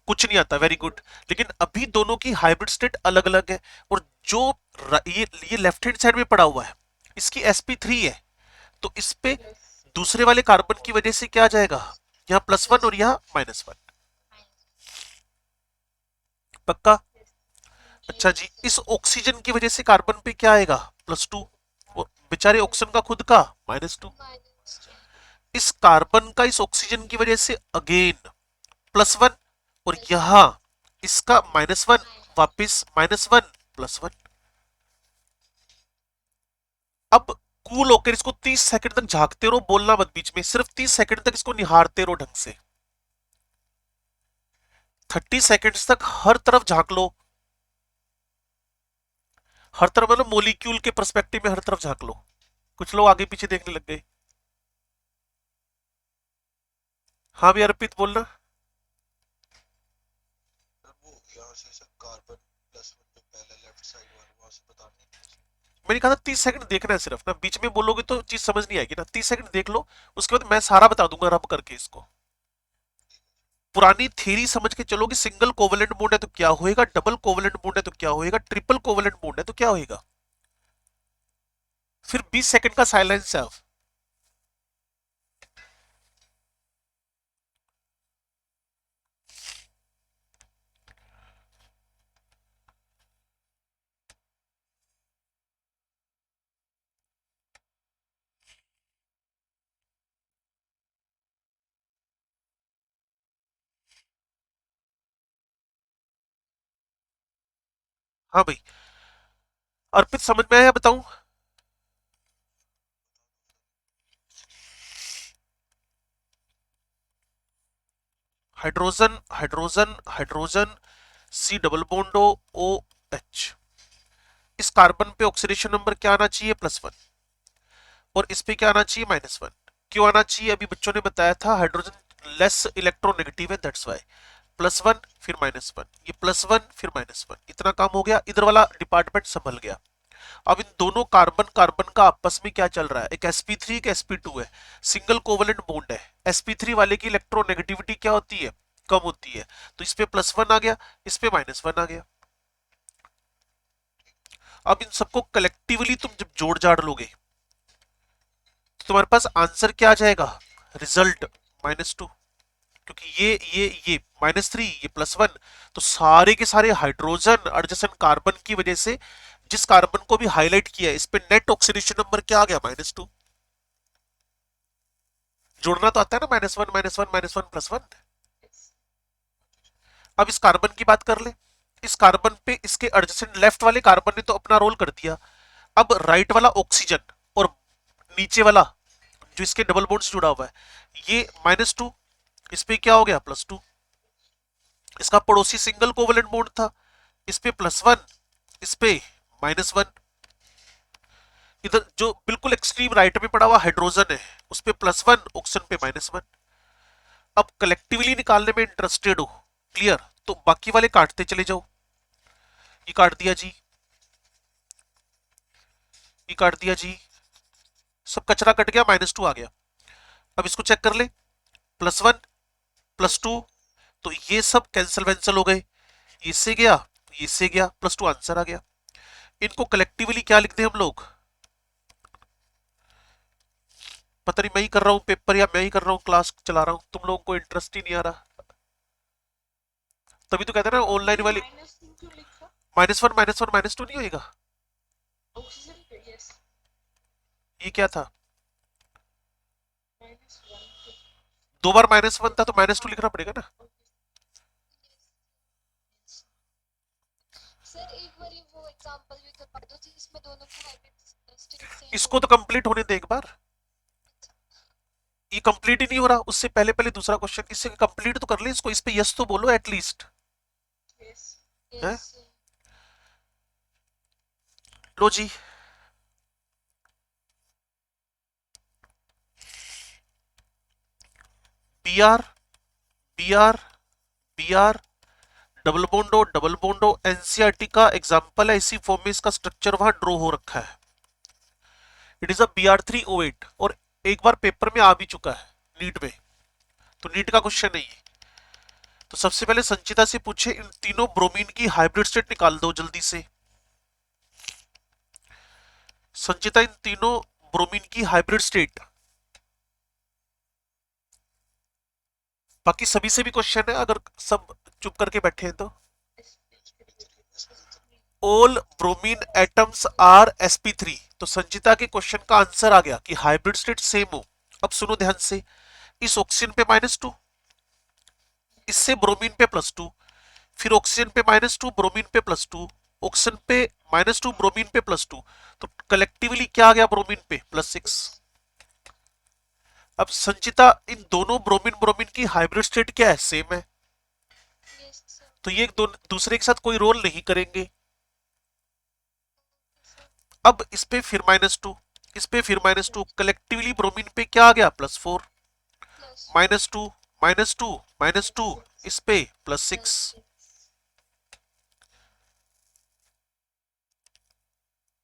कुछ नहीं आता, वेरी गुड। लेकिन अभी दोनों की हाइब्रिड स्टेट अलग अलग है। और जो ये लेफ्ट हैंड साइड में पड़ा हुआ है, इसकी sp3 है, तो इस पे दूसरे वाले कार्बन की वजह से क्या आ जाएगा, यहाँ +1 और यहाँ -1। पक्का? अच्छा जी, इस ऑक्सीजन की वजह से कार्बन पे क्या आएगा, +2, और बेचारे ऑक्सीजन का खुद का -2। -2 इस कार्बन का इस ऑक्सीजन की वजह से अगेन +1, और यहां इसका -1, वापिस -1, +1। अब कूल होकर इसको 30 सेकंड तक झांकते रहो, बोलना मत बीच में, सिर्फ 30 सेकंड तक इसको निहारते रहो ढंग से। 30 सेकंड्स तक हर तरफ झांक लो, हर तरफ मतलब मोलिक्यूल के पर्सपेक्टिव में हर तरफ झांक लो। कुछ लोग आगे पीछे देखने लग गए। हाँ भी अर्पित बोलना। सर वो यहाँ से सर कार्बन +1 जो पहले लेफ्ट साइड वाला वहां से बताने हैं। मैंने कहा था 30 सेकंड देखना है सिर्फ ना, बीच में बोलोगे तो चीज समझ नहीं आएगी ना। 30 सेकंड देख लो, उसके बाद मैं सारा बता दूंगा रब करके इसको। पुरानी थ्योरी समझ के चलो कि सिंगल कोवेलेंट बॉन्ड है तो क्या होएगा, डबल कोवेलेंट बॉन्ड है तो क्या होएगा, ट्रिपल कोवेलेंट बॉन्ड है तो क्या होएगा। फिर 20 सेकंड का साइलेंस है। हाँ भाई, अर्पित समझ में आया, बताऊं? Hydrogen hydrogen hydrogen, C double bond O H. इस कार्बन पे ऑक्सीडेशन नंबर क्या आना चाहिए, +1, और इस पे क्या आना चाहिए, -1। क्यों आना चाहिए, अभी बच्चों ने बताया था, हाइड्रोजन लेस इलेक्ट्रोनेगेटिव है, दैट्स वाई। +1 फिर -1, ये +1 फिर -1, इतना काम हो गया, इधर वाला डिपार्टमेंट संभल गया। अब इन दोनों कार्बन कार्बन का आपस में क्या चल रहा है, एक sp3 एक sp2 है, सिंगल कोवेलेंट बॉन्ड है। sp3 वाले की इलेक्ट्रोनेगेटिविटी क्या होती है, कम होती है, तो इस पे +1 आ गया, इस पे -1 आ गया। अब इन सबको कलेक्टिवली तुम जब जोड़ जाड़ लोगे तो तुम्हारे पास आंसर क्या आ जाएगा, रिजल्ट -2। क्योंकि ये -3, ये +1, तो सारे के सारे हाइड्रोजन एडजेसेंट कार्बन की वजह से जिस कार्बन को भी हाईलाइट किया है, इस पे नेट ऑक्सीडेशन नंबर क्या आ गया, -2। जोड़ना तो आता है ना, -1 -1 -1 +1। अब इस कार्बन की बात कर ले, इस कार्बन पे इसके एडजेसेंट लेफ्ट वाले कार्बन ने तो अपना रोल कर दिया। अब राइट वाला ऑक्सीजन और नीचे वाला जो इसके डबल बॉन्ड से जुड़ा हुआ है, ये -2, इस पे क्या हो गया +2। इसका पड़ोसी सिंगल कोवेलेंट बॉन्ड था, इस पे +1, इस पे -1। इधर जो बिल्कुल एक्सट्रीम राइट में पड़ा हुआ हाइड्रोजन है, उस पे +1, ऑक्सीजन पे -1। अब कलेक्टिवली निकालने में इंटरेस्टेड हो, क्लियर, तो बाकी वाले काटते चले जाओ। ये काट दिया जी, ये काट दिया जी, सब कचरा कट गया, -2 आ गया। अब इसको चेक कर ले, +1 +2, तो ये सब कैंसिल वैंसल हो गए, ये इससे गया, ये इससे गया, +2 आंसर आ गया। इनको कलेक्टिवली क्या लिखते हैं हम लोग, पता नहीं मैं ही कर रहा हूं पेपर या मैं ही कर रहा हूं क्लास चला रहा हूं, तुम लोगों को इंटरेस्ट ही नहीं आ रहा। तभी तो कहते हैं ना ऑनलाइन वाली, -2 क्यों लिखा? -1 -1 -2 नहीं होएगा। ऑक्सीजन पे यस ये क्या था, -1 दो बार -1 था तो -2 लिखना पड़ेगा ना। सर एक बार वो एग्जांपल भी कर दो जिसमें दोनों की हाइब्रिड स्टेट सेम इसको तो कंप्लीट होने दे एक बार, ये कंप्लीट ही नहीं हो रहा, उससे पहले पहले दूसरा क्वेश्चन, इससे कंप्लीट तो कर ले इसको, इस पे यस तो बोलो एटलीस्ट। यस है? यस लो जी, Br Br Br double बॉन्डो NCERT का एग्जांपल है, इसी फॉर्म में इसका स्ट्रक्चर वहां ड्रॉ हो रखा है। इट इज अ Br3O8 और एक बार पेपर में आ भी चुका है नीट में, तो नीट का क्वेश्चन नहीं है। तो सबसे पहले संचिता से पूछे इन तीनों ब्रोमीन की हाइब्रिड स्टेट निकाल दो जल्दी से। संचिता इन तीनों ब्रोमीन की हाइब्रिड स्टेट, बाकी सभी से भी क्वेश्चन है अगर सब चुप करके बैठे हैं तो। All bromine atoms are sp3, तो संचिता के क्वेश्चन का आंसर आ गया कि हाइब्रिड स्टेट सेम हो। अब सुनो ध्यान से, इस ऑक्सीजन पे -2, इससे ब्रोमीन पे +2, फिर ऑक्सीजन पे -2 ब्रोमीन पे +2, ऑक्सीजन पे -2 ब्रोमीन पे +2, तो कलेक्टिवली क्या आ गया ब्रोमीन पे +6। अब संचिता इन दोनों ब्रोमीन ब्रोमीन की हाइब्रिड स्टेट क्या है, सेम है, यस सर तो ये दूसरे के साथ कोई रोल नहीं करेंगे। अब इस पे फिर -2, इस पे फिर -2, कलेक्टिवली ब्रोमीन पे क्या आ गया +4, प्लस -2 -2 -2, इस पे +6।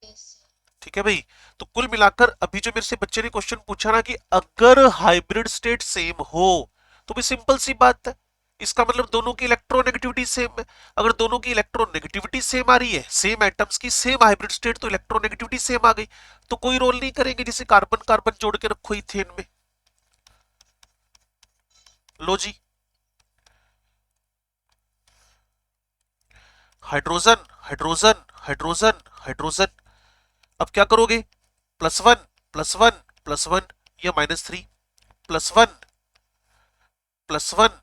यस ठीक है भाई, तो कुल मिलाकर अभी जो मेरे से बच्चे ने क्वेश्चन पूछा ना कि अगर हाइब्रिड स्टेट सेम हो, तो भी सिंपल सी बात है, इसका मतलब दोनों की इलेक्ट्रोनेगेटिविटी सेम है। अगर दोनों की इलेक्ट्रोनेगेटिविटी सेम आ रही है, सेम एटम्स की सेम हाइब्रिड स्टेट, तो इलेक्ट्रोनेगेटिविटी सेम आ गई, तो कोई रोल नहीं करेंगे, जैसे कार्बन कार्बन जोड़ के रखो इथेन में। लो जी, हाइड्रोजन हाइड्रोजन हाइड्रोजन हाइड्रोजन, अब क्या करोगे, +1 +1 +1 या -3, +1 +1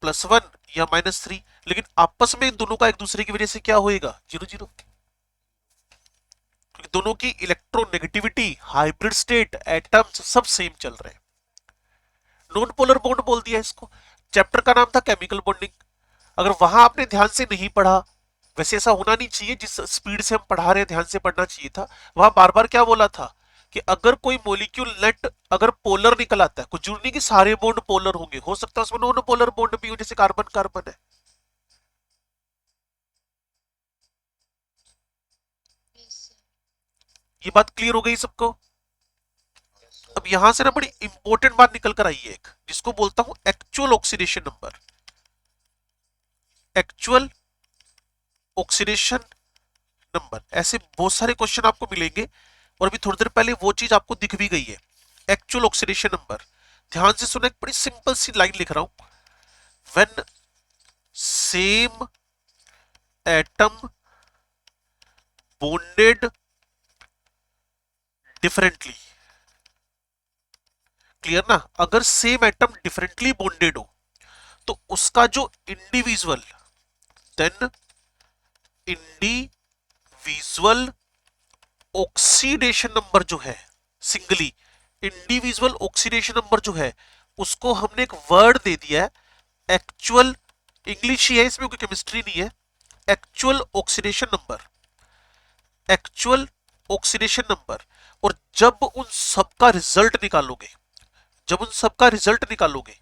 +1 या -3, लेकिन आपस में इन दोनों का एक दूसरे की वजह से क्या होएगा, 0 0, क्योंकि दोनों की इलेक्ट्रोनेगेटिविटी, हाइब्रिड स्टेट, एटम्स सब सेम चल रहे हैं। नॉन पोलर बॉन्ड बोल दिया इसको। चैप्टर का नाम था केमिकल बॉन्डिंग, अगर वहां आपने ध्यान से नहीं पढ़ा, वैसे ऐसा होना नहीं चाहिए, जिस स्पीड से हम पढ़ा रहे हैं ध्यान से पढ़ना चाहिए था, वहां बार बार क्या बोला था कि अगर कोई मोलिक्यूल नेट अगर पोलर निकल आता है, कुछ जरूरी नहीं कि सारे बॉन्ड पोलर होंगे, हो सकता है उसमें नॉन पोलर बॉन्ड भी हो, जैसे कार्बन कार्बन है। यस ये बात क्लियर हो गई सबको। अब यहां से ना बड़ी इंपॉर्टेंट बात निकल कर आई है एक, जिसको बोलता हूं actual oxidation number. Actual oxidation number, ऐसे बहुत सारे क्वेश्चन आपको मिलेंगे, और अभी थोड़ी देर पहले वो चीज आपको दिख भी गई है, एक्चुअल ऑक्सीडेशन नंबर। ध्यान से सुनो, एक बड़ी सिंपल सी लाइन लिख रहा हूं, when same atom bonded differently, clear ना, अगर सेम एटम डिफरेंटली बॉन्डेड हो, तो उसका जो individual, then individual oxidation number जो है सिंगली, इंडिविजुअल ऑक्सीडेशन नंबर जो है उसको हमने एक वर्ड दे दिया है एक्चुअल, इंग्लिश ही है इसमें, कोई केमिस्ट्री नहीं है। Actual oxidation number, actual oxidation number. और जब उन सबका रिजल्ट निकालोगे, जब उन सबका रिजल्ट निकालोगे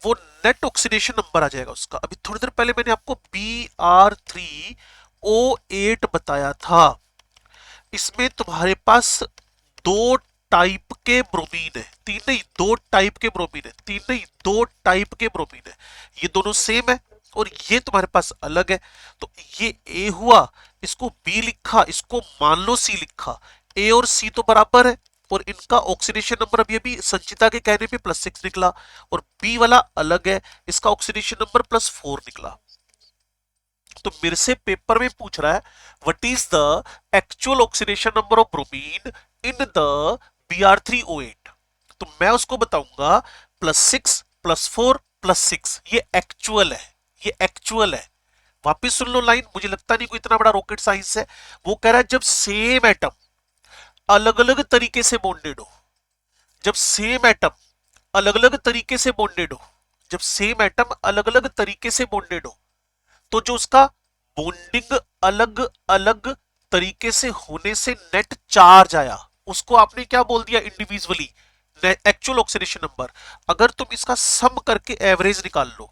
वो नेट ऑक्सीडेशन नंबर आ जाएगा उसका। अभी थोड़ी देर पहले मैंने आपको Br3O8 बताया था। इसमें तुम्हारे पास दो टाइप के ब्रोमीन है, तीन नहीं, दो टाइप के ब्रोमीन है, तीन नहीं, दो टाइप के ब्रोमीन है। ये दोनों सेम है और ये तुम्हारे पास अलग है। तो ये ए हुआ, इसको बी लिखा, इसको मान लो सी लिखा। ए और सी तो बराबर है और इनका ऑक्सीडेशन नंबर अभी संचिता के कहने पे +6 निकला। और बी वाला अलग है, इसका ऑक्सीडेशन नंबर +4 निकला। तो मेरे से पेपर में पूछ रहा है what is the actual oxidation number of bromine in the Br3O8। तो मैं उसको बताऊंगा +6 +4 +6। ये एक्चुअल है, ये एक्चुअल है। वापिस सुन लो लाइन, मुझे लगता नहीं कोई इतना बड़ा रॉकेट साइंस है। वो कह रहा है जब सेम एटम अलग अलग तरीके से बॉन्डेड हो, जब सेम एटम अलग अलग तरीके से बॉन्डेड हो, जब सेम एटम अलग अलग तरीके से बॉन्डेड हो, तो जो उसका बॉन्डिंग अलग अलग तरीके से होने से नेट चार्ज आया, उसको आपने क्या बोल दिया इंडिविजुअली, एक्चुअल ऑक्सीडेशन नंबर। अगर तुम इसका सम करके एवरेज निकाल लो,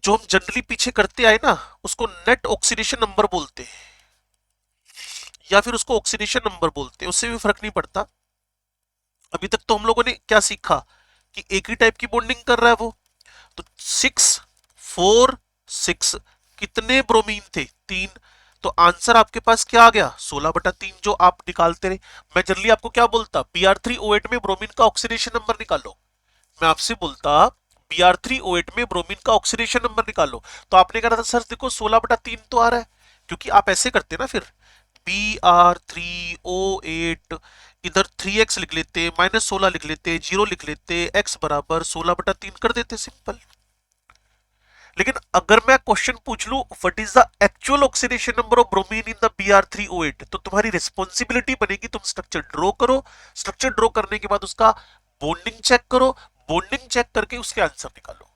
जो हम जनरली पीछे करते आए ना, उसको नेट ऑक्सीडेशन नंबर बोलते हैं या फिर उसको ऑक्सीडेशन नंबर बोलते हैं, उससे भी फर्क नहीं पड़ता। अभी तक तो हम लोगों ने क्या सीखा कि एक ही टाइप की बॉन्डिंग कर रहा है वो। तो 6 4 6 कितने ब्रोमीन थे? 3। तो आंसर आपके पास क्या आ गया? 16/3 जो आप निकालते रहे। मैं जनरली आपको क्या बोलता, Br3O8 में ब्रोमीन का ऑक्सीडेशन नंबर निकालो। मैं आपसे बोलता Br3O8 में ब्रोमीन का ऑक्सीडेशन नंबर निकालो, तो आपने कहा था सर देखो 16/3 तो आ रहा है, क्योंकि आप ऐसे करते ना, फिर Br3O8 इधर 3x लिख लेते, -16 लिख लेते, 0 लिख लेते, x बराबर 16/3 कर देते, सिंपल। लेकिन अगर मैं क्वेश्चन पूछ लूं what is the actual oxidation number of bromine in the Br3O8, तो तुम्हारी रिस्पॉन्सिबिलिटी बनेगी तुम स्ट्रक्चर ड्रॉ करो, स्ट्रक्चर ड्रॉ करने के बाद उसका बॉन्डिंग चेक करो, बॉन्डिंग चेक करके उसके आंसर निकालो।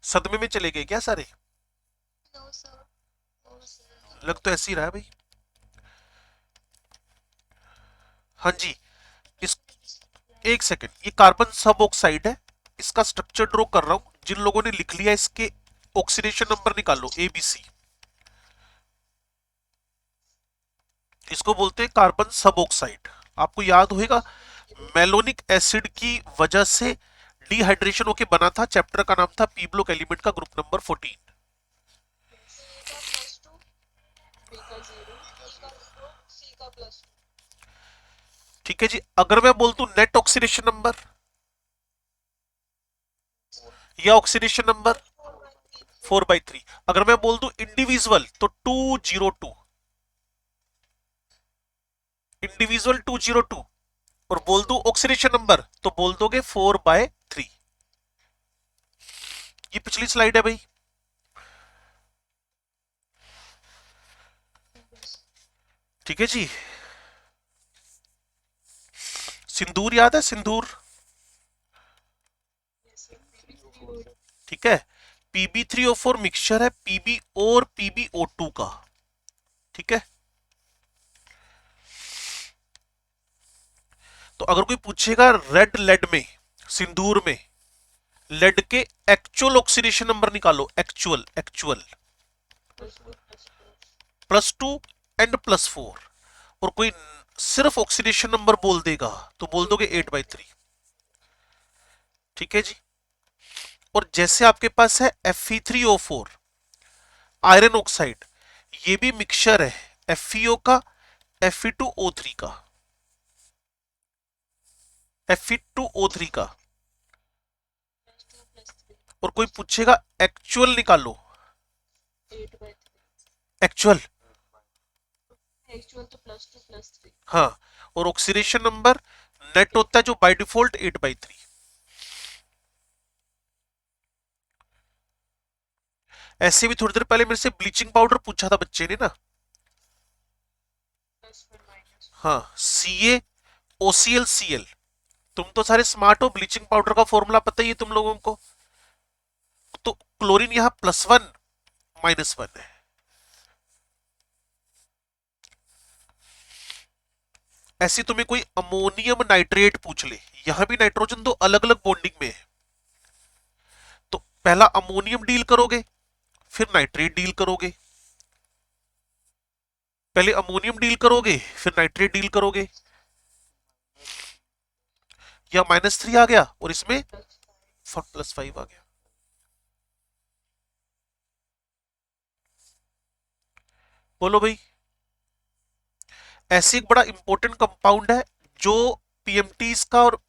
सदमे में चले गए क्या सारे? No sir, no sir. लग तो ऐसे ही रहा है भाई। हाँ जी, इस एक सेकंड, ये कार्बन सब ऑक्साइड है, इसका स्ट्रक्चर ड्रॉ कर रहा हूं। जिन लोगों ने लिख लिया इसके ऑक्सीडेशन नंबर निकालो, ABC। इसको बोलते हैं कार्बन सब ऑक्साइड। आपको याद होगा मेलोनिक एसिड की वजह से डिहाइड्रेशन होके बना था, चैप्टर का नाम था पी ब्लॉक एलिमेंट का ग्रुप नंबर 14। ए का +2, B का 0, बी का 0, सी का +2। ठीक है जी। अगर मैं बोल दूं नेट ऑक्सीडेशन नंबर या ऑक्सीडेशन नंबर 4/3। अगर मैं बोल दूं इंडिविजुअल तो 202, इंडिविजुअल 202। और बोल दूं ऑक्सीडेशन नंबर तो बोल दोगे 4/3। ये पिछली स्लाइड है भाई। ठीक है जी। सिंदूर याद है? सिंदूर, yes, B3O8, ठीक है। Pb3O4 मिक्सचर है Pb और PbO2 का, ठीक है। तो अगर कोई पूछेगा रेड लेड में, सिंदूर में लेड के एक्चुअल ऑक्सीडेशन नंबर निकालो, एक्चुअल एक्चुअल +2 एंड +4, और कोई सिर्फ ऑक्सीडेशन नंबर बोल देगा तो बोल दोगे 8/3। ठीक है जी। और जैसे आपके पास है Fe3O4 आयरन ऑक्साइड, ये भी मिक्सचर है FeO का, Fe2O3 का, Fe2O3 का। +2 +3, और कोई पूछेगा एक्चुअल निकालो, 8/3, एक्चुअल, एक्चुअल तो +2 +3, हाँ। और ऑक्सीडेशन नंबर नेट होता है जो बाय डिफॉल्ट 8/3। ऐसे भी थोड़ी देर पहले मेरे से ब्लीचिंग पाउडर पूछा था बच्चे ने ना। +1 -1 हाँ, CaOClCl। तुम तो सारे स्मार्ट हो, ब्लीचिंग पाउडर का फॉर्मूला पता ही है तुम लोगों को। तो क्लोरीन यहाँ +1 -1 है। ऐसी तुम्हें कोई अमोनियम नाइट्रेट पूछ ले, यहां भी नाइट्रोजन दो अलग अलग बॉन्डिंग में है, तो पहला अमोनियम डील करोगे, फिर नाइट्रेट डील करोगे, पहले अमोनियम डील करोगे फिर नाइट्रेट डील करोगे। या -3 आ गया और इसमें +5 आ गया। बोलो भाई। ऐसी एक बड़ा इंपॉर्टेंट कंपाउंड है जो पीएमटीज का और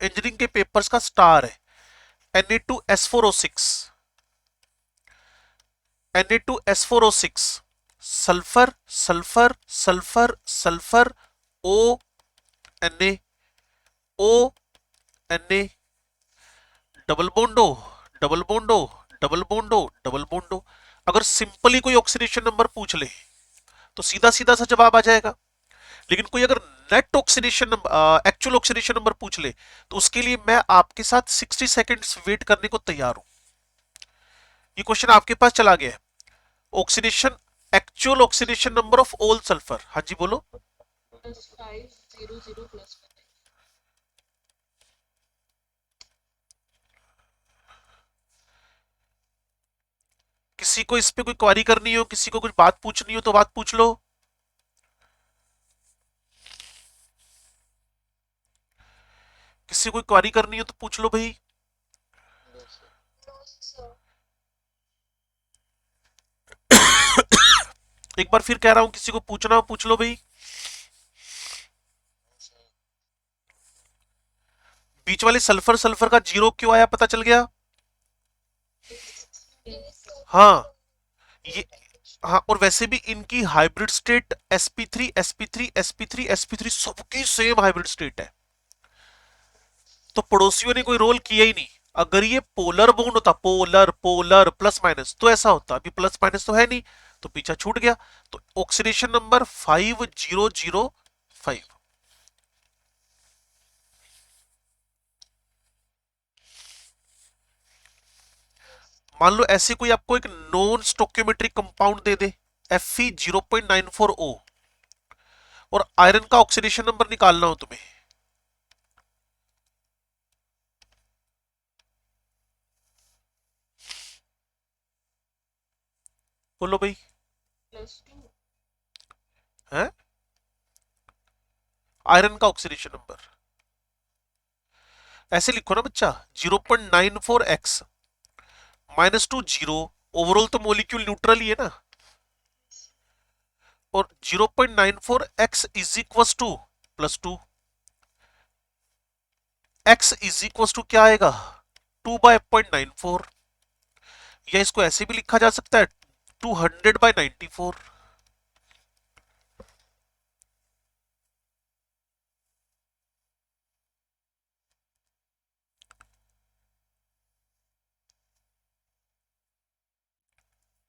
इंजीनियरिंग के पेपर्स का स्टार है, Na2S4O6। Na2S4O6, sulphur sulphur sulphur sulphur, O Na, O Na, double बोंडो double बोंडो double बोंडो double बोंडो। अगर सिंपली कोई ऑक्सीडेशन नंबर पूछ ले तो सीधा सीधा सा जवाब आ जाएगा, लेकिन कोई अगर net oxidation number, actual oxidation number पूछ ले तो उसके लिए मैं आपके साथ 60 सेकंड्स वेट करने को तैयार हूं। ये क्वेश्चन आपके पास चला गया है। Oxidation, actual oxidation number of all sulphur. हाँ जी बोलो। +5 0 0 +1। किसी को इस पे कोई क्वारी करनी हो, किसी को कुछ बात पूछनी हो तो बात पूछ लो। किसी को कोई क्वारी करनी हो तो पूछ लो भाई। No sir. No sir. एक बार फिर कह रहा हूं, किसी को पूछना हो पूछ लो भाई। No sir. बीच वाले सल्फर सल्फर का जीरो क्यों आया, पता चल गया? हाँ ये, हाँ, और वैसे भी इनकी hybrid state sp3 sp3 sp3 sp3 सबकी सेम हाइब्रिड स्टेट है, तो पड़ोसियों ने कोई रोल किया ही नहीं। अगर ये पोलर बॉन्ड होता, पोलर पोलर प्लस माइनस, तो ऐसा होता। अभी प्लस माइनस तो है नहीं, तो पीछा छूट गया। तो ऑक्सीडेशन नंबर 5005। मान लो ऐसे कोई आपको एक नॉन स्टोक्योमेट्रिक कंपाउंड दे दे, Fe0.94O, और आयरन का ऑक्सीडेशन नंबर निकालना हो तुम्हें, बोलो भाई। +2 है आयरन का ऑक्सीडेशन नंबर, ऐसे लिखो ना बच्चा, 0.94x -2 0। ओवरऑल तो मोलिक्यूल न्यूट्रल ही है ना, और 0.94x is equal to +2, x is equal to क्या आएगा, 2/0.94, या इसको ऐसे भी लिखा जा सकता है 200/94।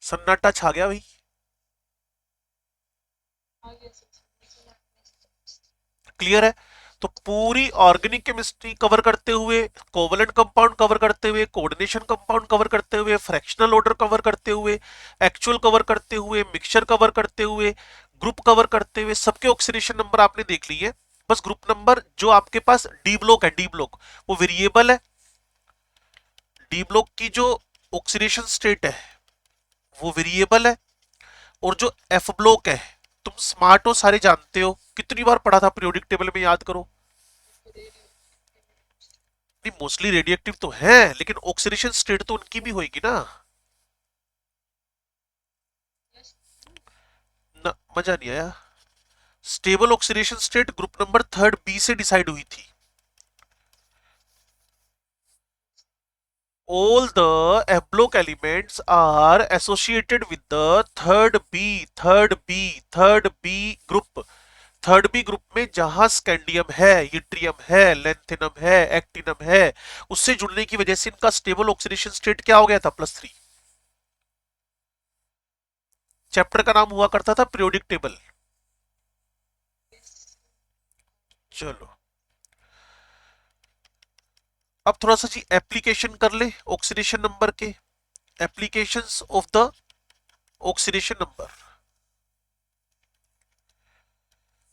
सन्नाटा छा गया भाई। आ गया सर। क्लियर है? तो पूरी ऑर्गेनिक केमिस्ट्री कवर करते हुए, कोवलेंट कंपाउंड कवर करते हुए, कोऑर्डिनेशन कंपाउंड कवर करते हुए, फ्रैक्शनल ऑर्डर कवर करते हुए, एक्चुअल कवर करते हुए, मिक्सचर कवर करते हुए, ग्रुप कवर करते हुए, सबके ऑक्सीडेशन नंबर आपने देख लिए। बस ग्रुप नंबर जो आपके पास डी ब्लॉक है, डी ब्लॉक वो वेरिएबल है। डी ब्लॉक की जो ऑक्सीडेशन स्टेट है वो वेरिएबल है, और जो एफ ब्लॉक है, तुम स्मार्ट हो, सारे जानते हो, कितनी बार पढ़ा था पीरियोडिक टेबल में, याद करो। नहीं, मोस्टली रेडिएक्टिव तो है, लेकिन ऑक्सीडेशन स्टेट तो उनकी भी होगी ना। ना, मजा नहीं आया। Stable oxidation state group number 3rd B से डिसाइड हुई थी। All the F block elements are associated with the 3rd B, 3rd B, 3rd B group। 3rd B group में जहां स्कैंडियम है, यूट्रियम है, लेंथिनम है, एक्टिनम है, उससे जुड़ने की वजह से इनका स्टेबल ऑक्सीडेशन स्टेट क्या हो गया था, +3। चैप्टर का नाम हुआ करता था पीरियोडिक टेबल। चलो अब थोड़ा सा जी एप्लीकेशन कर ले ऑक्सीडेशन नंबर के, applications of the oxidation number.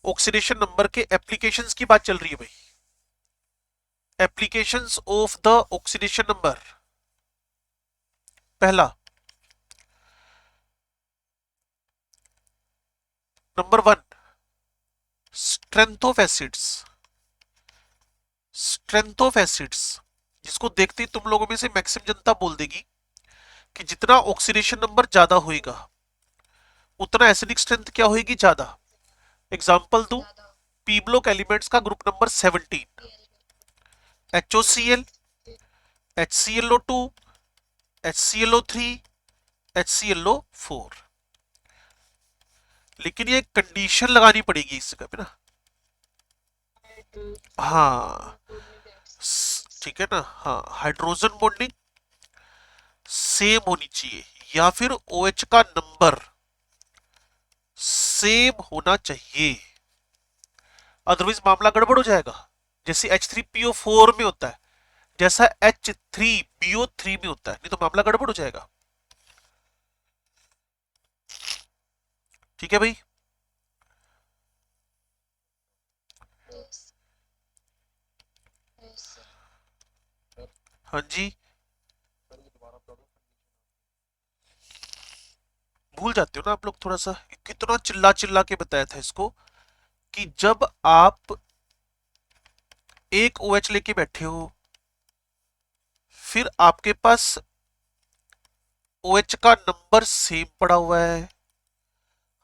Oxidation number के एप्लीकेशंस की बात चल रही है भाई। Applications of the oxidation number, पहला number 1 strength of acids. Strength of acids जिसको देखते ही तुम लोगों में से मैक्सिमम जनता बोल देगी कि जितना ऑक्सीडेशन नंबर ज्यादा होएगा उतना एसिडिक स्ट्रेंथ क्या होगी, ज्यादा। एग्जांपल दूं, ज्यादा पी ब्लॉक एलिमेंट्स का group number 17, HOCl, HClO2, HClO3, HClO4। लेकिन ये कंडीशन लगानी पड़ेगी इसका भी ना, हाँ ठीक है ना, हाँ हाइड्रोजन बॉन्डिंग सेम होनी चाहिए या फिर OH का नंबर सेम होना चाहिए, अदरवाइज मामला गड़बड़ हो जाएगा। जैसे H3PO4 में होता है, जैसा H3BO3 में होता है, नहीं तो मामला गड़बड़ हो जाएगा। ठीक है भाई। yes, yes, हाँ जी, भूल जाते हो ना आप लोग थोड़ा सा, कितना चिल्ला चिल्ला के बताया था इसको कि जब आप एक OH लेके बैठे हो, फिर आपके पास OH का नंबर सेम पड़ा हुआ है,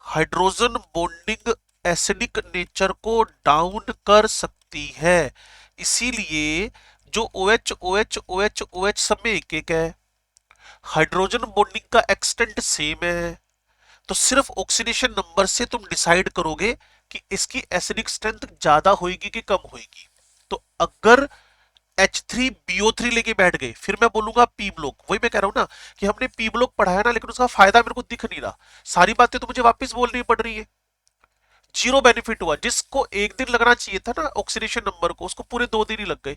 हाइड्रोजन बॉन्डिंग एसिडिक नेचर को डाउन कर सकती है, इसीलिए जो OH OH OH OH सब में एक एक है, हाइड्रोजन बॉन्डिंग का एक्सटेंट सेम है, तो सिर्फ ऑक्सीडेशन नंबर से तुम डिसाइड करोगे कि इसकी एसिडिक स्ट्रेंथ ज्यादा होगी कि कम होगी। तो अगर H3BO3 लेके बैठ गए, फिर मैं बोलूंगा पी ब्लॉक। वही मैं कह रहा हूं ना कि हमने पी ब्लॉक पढ़ाया ना, लेकिन उसका फायदा मेरे को दिख नहीं रहा, सारी बातें तो मुझे वापस बोलनी पड़ रही है, जीरो बेनिफिट हुआ। जिसको एक दिन लगना चाहिए था ना ऑक्सीडेशन नंबर को, उसको पूरे 2 दिन ही लग गए।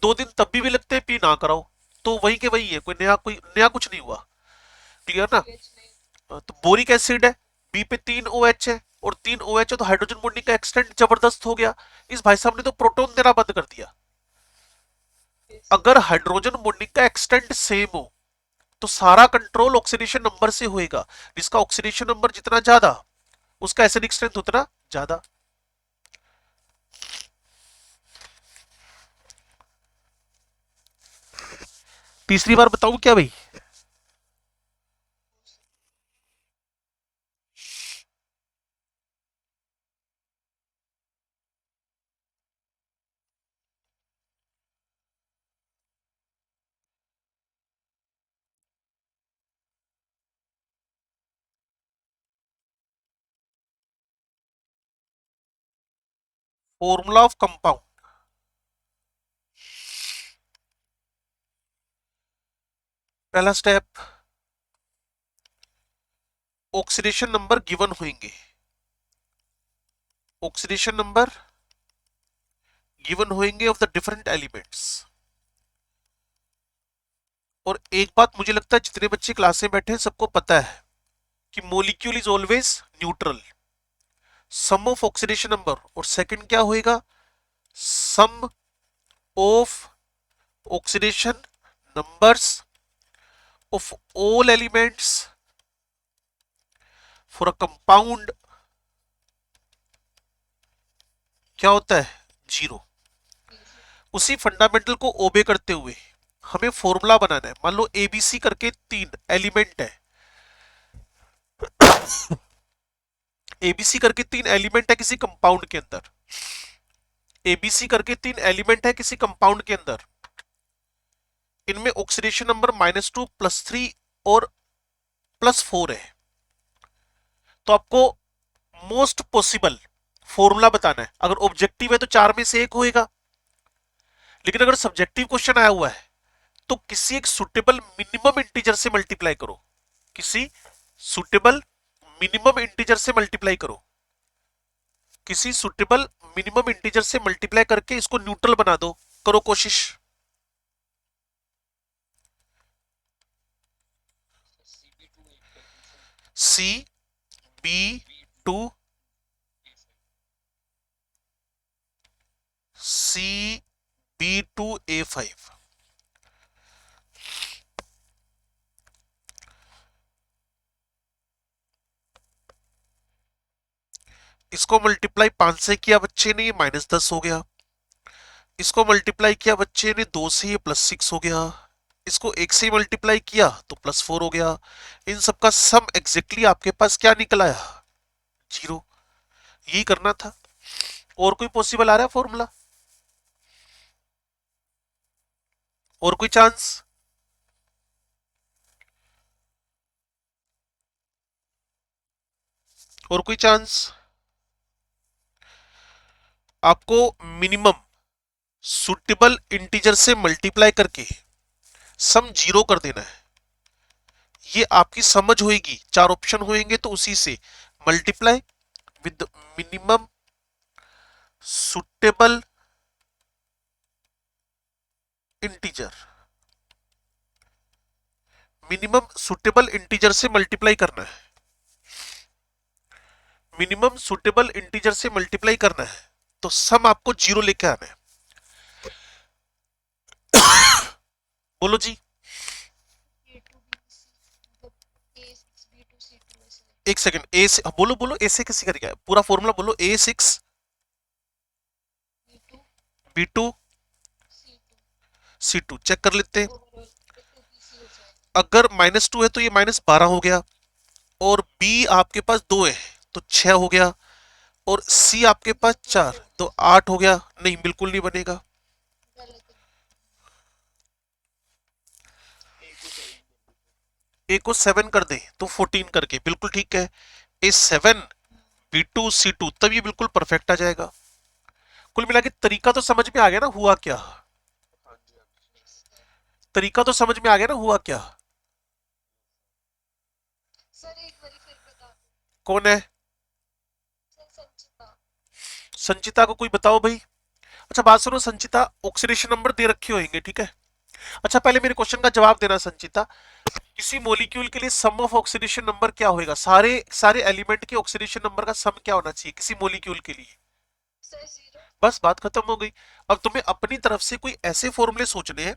2 दिन तब भी लगते हैं, पी ना कराओ तो वही के वही है, कोई नया कुछ नहीं हुआ। क्लियर ना। तो बोरिक एसिड है, बी पे 3 OH है और 3 OH है, तो हाइड्रोजन बॉन्डिंग का एक्सटेंट जबरदस्त हो गया। इस भाई साहब ने तो प्रोटॉन देना बंद कर दिया। अगर हाइड्रोजन बॉन्डिंग का एक्सटेंट सेम हो तो सारा कंट्रोल ऑक्सीडेशन नंबर से होएगा, जिसका ऑक्सीडेशन नंबर जितना ज्यादा उसका एसिडिक स्ट्रेंथ उतना ज्यादा। तीसरी बार बताऊं क्या भाई? फॉर्मूला ऑफ कंपाउंड, पहला स्टेप, ऑक्सीडेशन नंबर गिवन होंगे, ऑक्सीडेशन नंबर गिवन होंगे ऑफ द डिफरेंट एलिमेंट्स। और एक बात मुझे लगता है जितने बच्चे क्लास में बैठे हैं सबको पता है कि molecule is always neutral, sum of oxidation number, और सेकंड क्या होएगा, sum of oxidation numbers of all elements for a compound क्या होता है, 0। उसी फंडामेंटल को ओबे करते हुए हमें फॉर्मूला बनाना है। मान लो ABC करके 3 एलिमेंट है, ABC करके 3 एलिमेंट है किसी कंपाउंड के अंदर, ABC करके 3 एलिमेंट है किसी कंपाउंड के अंदर, इनमें ऑक्सीडेशन नंबर -2 +3 और +4 है। तो आपको मोस्ट पॉसिबल फॉर्मूला बताना है। अगर ऑब्जेक्टिव है तो 4 में से एक होएगा, लेकिन अगर सब्जेक्टिव क्वेश्चन आया हुआ है तो किसी एक सुटेबल मिनिमम इंटीजर से मल्टीप्लाई करो, किसी सुटेबल मिनिमम इंटीजर से मल्टीप्लाई करो, किसी सुटेबल मिनिमम इंटीजर से मल्टीप्लाई करके इसको न्यूट्रल बना दो, करो कोशिश। C B two C B two A 5। इसको मल्टीप्लाई 5 से किया बच्चे ने, ये -10 हो गया। इसको मल्टीप्लाई किया बच्चे ने 2 से, ये +6 हो गया। इसको 1 से मल्टीप्लाई किया तो +4 हो गया। इन सबका सम एग्जैक्टली आपके पास क्या निकल आया? 0। यही करना था। और कोई पॉसिबल आ रहा है फॉर्मूला? और कोई चांस? और कोई चांस? आपको मिनिमम सुटेबल इंटीजर से मल्टीप्लाई करके सम 0 कर देना है। ये आपकी समझ होएगी। 4 ऑप्शन होंगे तो उसी से multiply with minimum suitable integer, minimum suitable integer से मल्टीप्लाई करना है, मिनिमम सुटेबल इंटीजर से मल्टीप्लाई करना है, तो सम आपको 0 लेके आना है। बोलो जी। एक सेकंड, ए से बोलो, बोलो ए से कैसे करेगा? पूरा फॉर्मूला बोलो। A6 B2 C2 चेक कर लेते हैं। अगर -2 है तो ये -12 हो गया, और B आपके पास 2 है तो 6 हो गया, और C आपके पास 4 तो 8 हो गया। नहीं, बिल्कुल नहीं बनेगा। A को 7 कर दे तो 14 करके, बिल्कुल ठीक है। A7 B2 C2, तब ये बिल्कुल परफेक्ट आ जाएगा। कुल मिला के तरीका तो समझ में आ गया ना हुआ क्या? हाँ जी हाँ जी। तरीका तो समझ में आ गया ना हुआ क्या? सर एक बारी फिर बता दो। कौन है? सर संचिता। संचिता को कोई बताओ भाई। अच्छा बात सुनो संचिता, ऑक्सीडेशन नंबर दे रखे होंगे, ठीक है। अच्छा पहले मेरे क्वेश्चन का जवाब देना संचिता। किसी मॉलिक्यूल के लिए सम ऑफ ऑक्सीडेशन नंबर क्या होएगा? सारे सारे एलिमेंट के ऑक्सीडेशन नंबर का सम क्या होना चाहिए किसी मॉलिक्यूल के लिए? सर 0। बस बात खत्म हो गई। अब तुम्हें अपनी तरफ से कोई ऐसे फॉर्मूले सोचने हैं,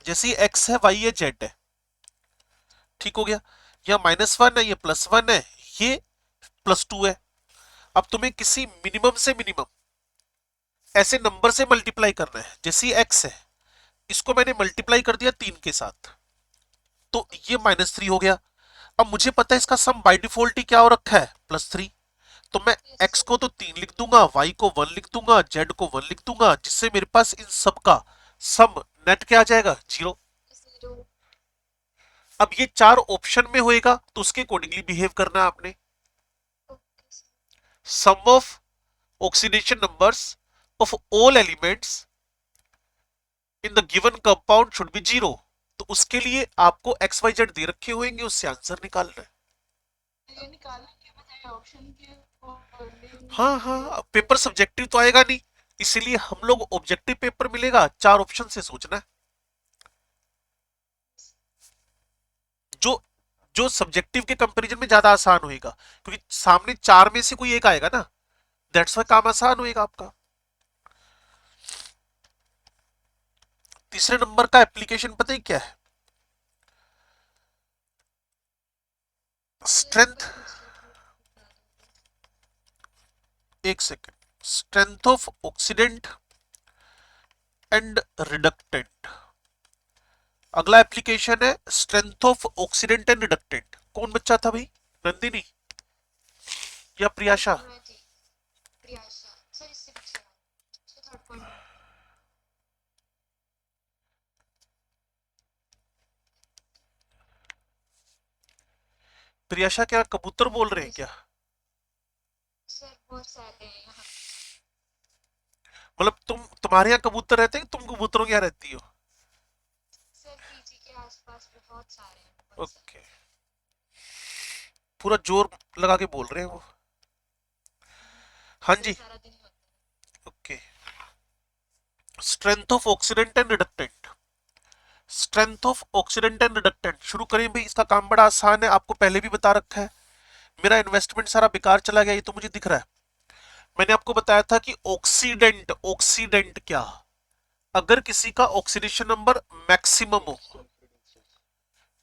जैसे एक्स है, वाई है, जेड है, ठीक हो गया। या -1 है, ये +1 है, ये +2 है। अब तुम्हें किसी मिनिमम से मिनिमम ऐसे नंबर से मल्टीप्लाई करना है। जैसे एक्स है, इसको मैंने मल्टीप्लाई कर दिया 3 के साथ, तो ये -3 हो गया। अब मुझे पता है इसका सम बाय डिफॉल्ट ही क्या हो रखा है, +3। तो मैं x को तो 3 लिख दूंगा, y को 1 लिख दूंगा, z को 1 लिख दूंगा, जिससे मेरे पास इन सब का सम नेट क्या आ जाएगा? 0। 0। अब ये 4 ऑप्शन में होएगा तो उसके अकॉर्डिंगली बिहेव करना है आपने। Okay sir. Sum of oxidation numbers of all elements in the given compound should be 0। तो उसके लिए आपको एक्स वाई जेड दे रखे होंगे, उससे आंसर निकालना है। ये निकालने के बजाय ऑप्शन के according हाँ हाँ, पेपर सब्जेक्टिव तो आएगा नहीं, इसीलिए हम लोग ऑब्जेक्टिव पेपर मिलेगा, 4 ऑप्शन से सोचना है। जो जो सब्जेक्टिव के कंपैरिजन में ज्यादा आसान होएगा, क्योंकि सामने 4 में से कोई एक आएगा ना, दैट्स वाई काम आसान होएगा आपका। तीसरे नंबर का एप्लीकेशन पता ही क्या है? स्ट्रेंथ, एक second, strength of oxidant and reductant. अगला एप्लीकेशन है strength of oxidant and reductant. कौन बच्चा था भाई? नंदिनी या प्रियाशा? मैं थी प्रियाशा। सर इससे पीछे सर थर्ड पॉइंट। प्रियाशा क्या कबूतर बोल रहे हैं क्या? सर बहुत सारे हैं यहाँ। मतलब तुम्हारे यहाँ कबूतर रहते हैं, तुम कबूतरों के यहाँ रहती हो? सर पीजी के आसपास बहुत सारे हैं। बहुत सारे। ओके, पूरा जोर लगा के बोल रहे हैं वो। हाँ जी, सारा दिन होता है। Okay. Strength of oxidant and reductant. Strength of oxidant and reductant शुरू करें भाई। इसका काम बड़ा आसान है, आपको पहले भी बता रखा है। मेरा इन्वेस्टमेंट सारा बेकार चला गया, ये तो मुझे दिख रहा है। मैंने आपको बताया था कि ऑक्सीडेंट, ऑक्सीडेंट क्या, अगर किसी का ऑक्सीडेशन नंबर मैक्सिमम हो।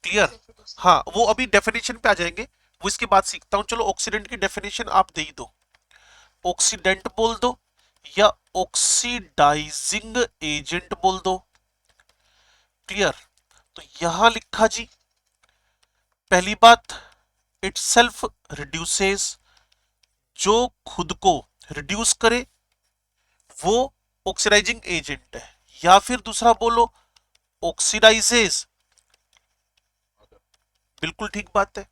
क्लियर? हाँ, वो अभी डेफिनेशन पे आ जाएंगे, वो इसके बाद सीखता हूं। चलो ऑक्सीडेंट की डेफिनेशन आप दे ही दो। ऑक्सीडेंट बोल दो या ऑक्सीडाइजिंग एजेंट बोल दो। क्लियर? तो यहां लिखा जी, पहली बात, इट सेल्फ रिड्यूसेस, जो खुद को रिड्यूस करे वो ऑक्सीडाइजिंग एजेंट है। या फिर दूसरा बोलो, ऑक्सीडाइजेस। बिल्कुल ठीक बात है।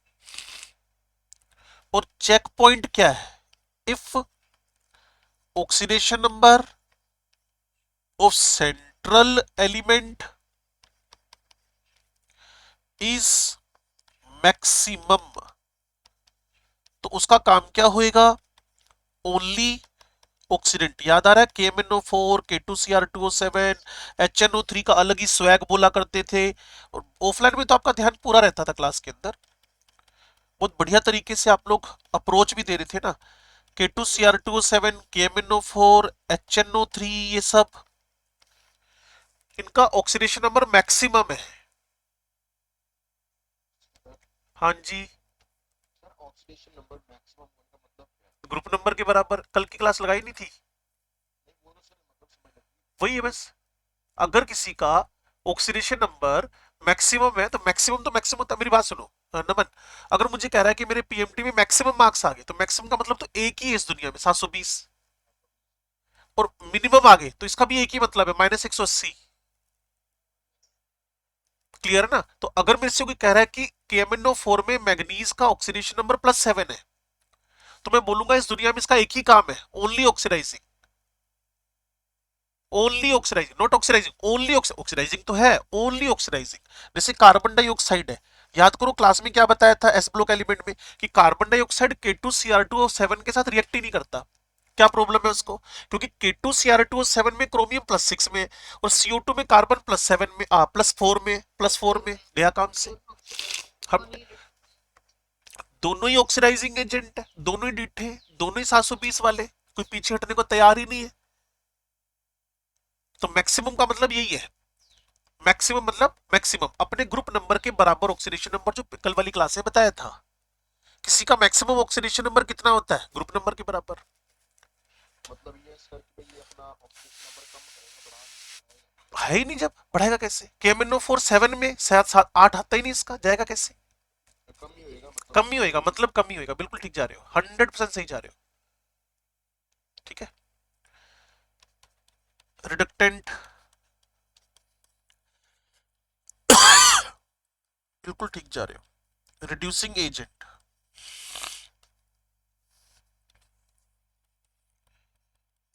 और चेक पॉइंट क्या है? If oxidation number of central element is maximum, तो उसका काम क्या होएगा? Only oxidant. याद आ रहा है KMnO4, K2Cr2O7, HNO3 का अलग ही स्वैग बोला करते थे। और ऑफलाइन में तो आपका ध्यान पूरा रहता था क्लास के अंदर, बहुत बढ़िया तरीके से आप लोग अप्रोच भी दे रहे थे ना। K2Cr2O7, KMnO4, HNO3, ये सब इनका ऑक्सीडेशन नंबर मैक्सिमम है। हाँ जी, ऑक्सीडेशन नंबर मैक्सिमम होने का मतलब क्या है? ग्रुप नंबर के बराबर। कल की क्लास लगाई नहीं थी? नहीं, वो तो सर मतलब समझ लगी। वही है बस। अगर किसी का ऑक्सीडेशन नंबर मैक्सिमम है तो मैक्सिमम होता है। मेरी बात सुनो नमन, अगर मुझे कह रहा है कि मेरे पीएमटी में मैक्सिमम मार्क्स आ गए, तो मैक्सिमम का मतलब तो एक ही है इस दुनिया में, 720। और मिनिमम आ गए तो इसका भी एक ही मतलब है, -180। क्लियर है ना? तो अगर मेरे से कोई कह रहा है कि KMnO4 में मैग्नीज का ऑक्सीडेशन नंबर +7 है, तो मैं बोलूंगा इस दुनिया में इसका एक ही काम है, only oxidizing. Only oxidizing, not oxidizing, only oxidizing तो है, ओनली ऑक्सीडाइजिंग। जैसे कार्बन डाइऑक्साइड है, याद करो क्लास में क्या बताया था एस ब्लॉक एलिमेंट में, कि कार्बन डाइऑक्साइड K2Cr2O7 के साथ रिएक्ट ही नहीं करता। क्या प्रॉब्लम है उसको? क्योंकि K2Cr2O7 में क्रोमियम +6 में, और CO2 में कार्बन +7 में, +4 में गया काम से। हम दोनों ही ऑक्सीडाइजिंग एजेंट है, दोनों ही डिठे, दोनों ही 720 वाले, कोई पीछे हटने को तैयार ही नहीं है। तो मैक्सिमम का मतलब यही है। मैक्सिमम मतलब मैक्सिमम अपने ग्रुप नंबर के बराबर ऑक्सीडेशन नंबर, जो कल वाली क्लास में बताया था। किसी का मैक्सिमम ऑक्सीडेशन नंबर कितना होता है? ग्रुप नंबर के बराबर। मतलब ये सर कि भाई ये अपना ऑक्सीडेशन नंबर कम करेगा, बढ़ा नहीं पाएगा। है ही नहीं, जब बढ़ाएगा कैसे? KMnO4 7 में 7 8 आता ही नहीं, इसका जाएगा कैसे? तो कम ही होएगा मतलब। कम ही होएगा, मतलब कम ही होएगा। बिल्कुल ठीक जा रहे हो, 100% सही जा रहे हो। ठीक है। रिडक्टेंट बिल्कुल ठीक जा रहे हो। Reducing agent,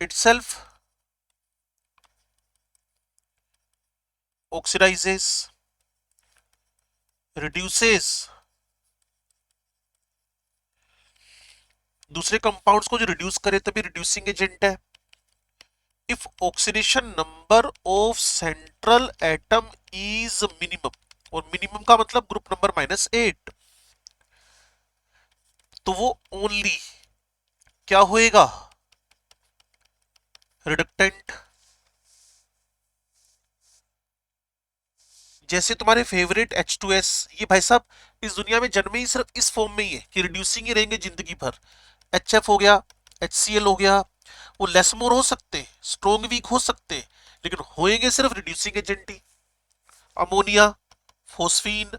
itself oxidizes, reduces दूसरे कंपाउंड्स को जो रिड्यूस करे तभी रिड्यूसिंग एजेंट है। If oxidation number of central atom is minimum, और मिनिमम का मतलब ग्रुप नंबर -8, तो वो ओनली क्या होएगा? रिडक्टेंट। जैसे तुम्हारे फेवरेट H2S, ये भाई साहब इस दुनिया में जन्मे ही सिर्फ इस फॉर्म में ही है कि रिड्यूसिंग ही रहेंगे जिंदगी भर। HF हो गया, HCl हो गया, वो लेस मोर हो सकते, स्ट्रोंग वीक हो सकते, लेकिन होएंगे सिर्फ रिड्यूसिंग एजेंट ही। अमोनिया, फोस्फीन,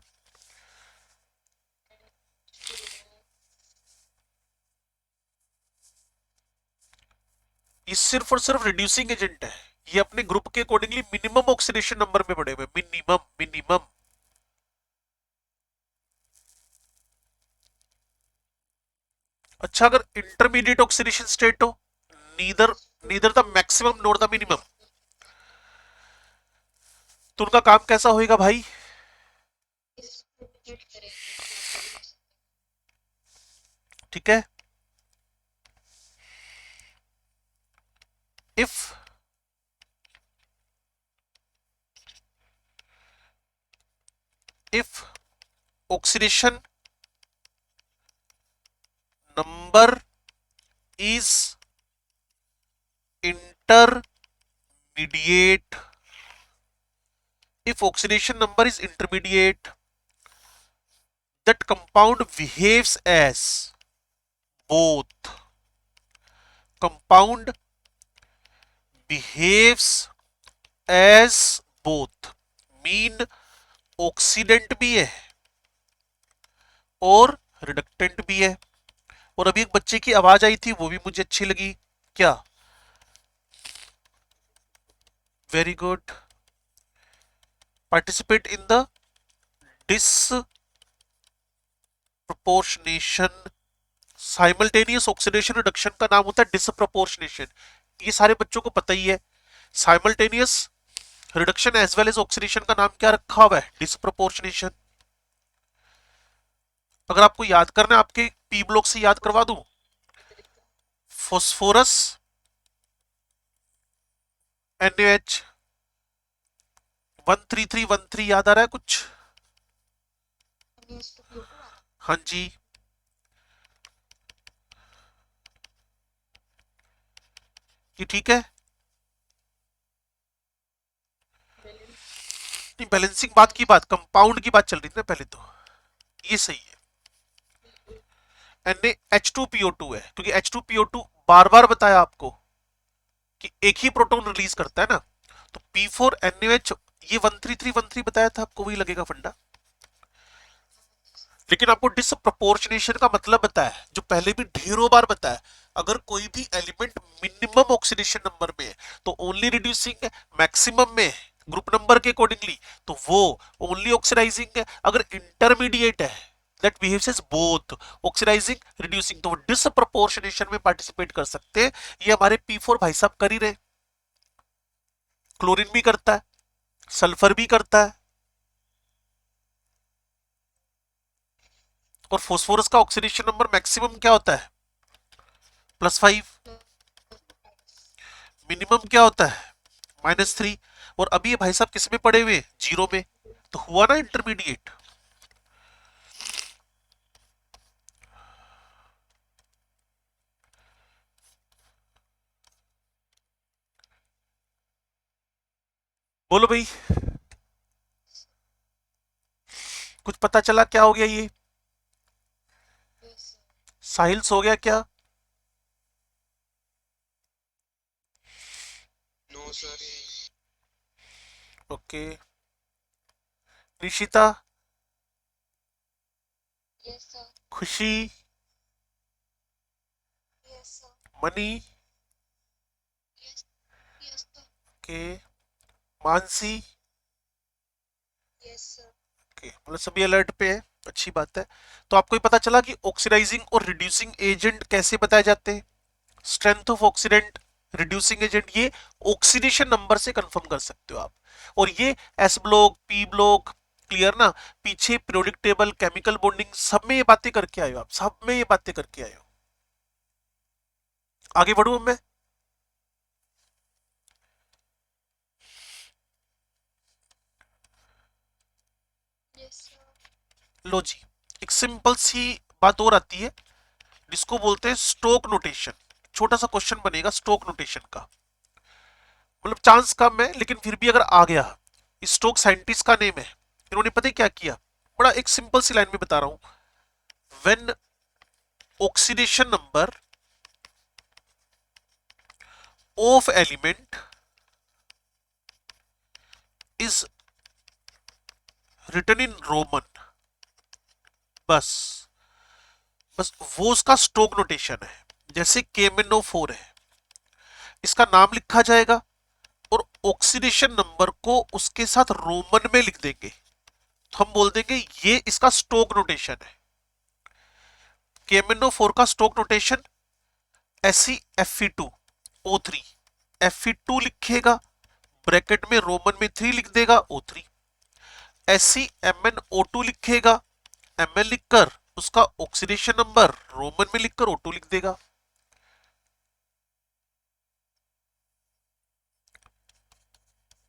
ये सिर्फ और सिर्फ रिड्यूसिंग एजेंट है। ये अपने ग्रुप के अकॉर्डिंगली मिनिमम ऑक्सीडेशन नंबर में पड़े हुए, मिनिमम मिनिमम। अच्छा, अगर इंटरमीडिएट ऑक्सीडेशन स्टेट हो, neither neither the maximum nor the minimum, तो उनका काम कैसा होएगा भाई? इसको डिलीट करेंगे, ठीक है। If oxidation number is intermediate, if oxidation number is intermediate, that compound behaves as both, compound behaves as both mean oxidant भी है और रिडक्टेंट भी है। और अभी एक बच्चे की आवाज आई थी, वो भी मुझे अच्छी लगी। क्या? Very good. Participate in the disproportionation. Simultaneous oxidation reduction का नाम होता है डिसप्रपोर्शनेशन। ये सारे बच्चों को पता ही है। Simultaneous reduction as well as oxidation का नाम क्या रखा हुआ है? डिसप्रपोर्शनेशन। अगर आपको याद करना है, आपके पी ब्लॉक से याद करवा दूं। फॉस्फोरस NaH 13313 याद आ रहा है कुछ? हाँ जी। ये ठीक है? नहीं, बैलेंसिंग बात की बात, कंपाउंड की बात चल रही थी ना पहले तो। ये सही है। NaH2PO2 है, क्योंकि H2PO2 बार बार बताया आपको कि एक ही प्रोटॉन रिलीज करता है ना। तो P4NaOH ये 13313 बताया था आपको, वही लगेगा फंडा। लेकिन आपको डिसप्रपोर्शनेशन का मतलब बताया, जो पहले भी ढेरों बार बताया। अगर कोई भी एलिमेंट मिनिमम ऑक्सीडेशन नंबर में है तो ओनली रिड्यूसिंग है, मैक्सिमम में ग्रुप नंबर के अकॉर्डिंगली तो वो ओनली ऑक्सीडाइजिंग है। अगर इंटरमीडिएट है that behaves as both oxidizing reducing, तो वो डिसप्रपोर्शनेशन में पार्टिसिपेट कर सकते हैं। ये हमारे P4 भाई साहब कर ही रहे। क्लोरीन भी करता है, सल्फर भी करता है, और फॉस्फोरस का ऑक्सीडेशन नंबर मैक्सिमम क्या होता है? +5। मिनिमम क्या होता है? -3। और अभी ये भाई साहब किस में पड़े हुए? 0 में। तो हुआ ना इंटरमीडिएट। बोलो भाई, कुछ पता चला क्या हो गया? ये साहिल सो गया क्या? No sir. Okay. Nishita, Yes, sir. Khushi, Yes, sir. Mani, Yes. Yes, sir. Okay, Mansi, Yes, sir. Okay, मतलब सभी अलर्ट पे है। अच्छी बात है। तो आपको ये पता चला कि ऑक्सीडाइजिंग और रिड्यूसिंग एजेंट कैसे बताए जाते हैं। Strength of oxidant, reducing agent, ये ऑक्सीडेशन नंबर से कंफर्म कर सकते हो आप। और ये S block, P block, clear ना? पीछे पीरियोडिक टेबल, केमिकल बॉन्डिंग, सब में ये बातें करके आए हो आप, सब में ये बातें करके आए हो। आगे बढ़ू मैं। Yes, sir. लो जी, एक सिंपल सी बात और आती है जिसको बोलते हैं स्टोक नोटेशन। छोटा सा क्वेश्चन बनेगा स्टोक नोटेशन का, मतलब चांस कम है लेकिन फिर भी अगर आ गया। स्टोक साइंटिस्ट का नेम है। इन्होंने पता है क्या किया? बड़ा एक सिंपल सी लाइन में बता रहा हूं। When oxidation number of element is written in Roman, बस बस वो उसका स्टोक नोटेशन है। जैसे KMnO4 है, इसका नाम लिखा जाएगा और ऑक्सीडेशन नंबर को उसके साथ रोमन में लिख देंगे, तो हम बोल देंगे ये इसका स्टोक नोटेशन है। KMnO4 का स्टोक नोटेशन SeFe2O3, Fe2 लिखेगा, ब्रैकेट में रोमन में 3 लिख देगा, O3। SeMnO2 लिखेगा, Mn लिखकर उसका ऑक्सीडेशन नंबर रोमन में लिखकर O2 लिख देगा।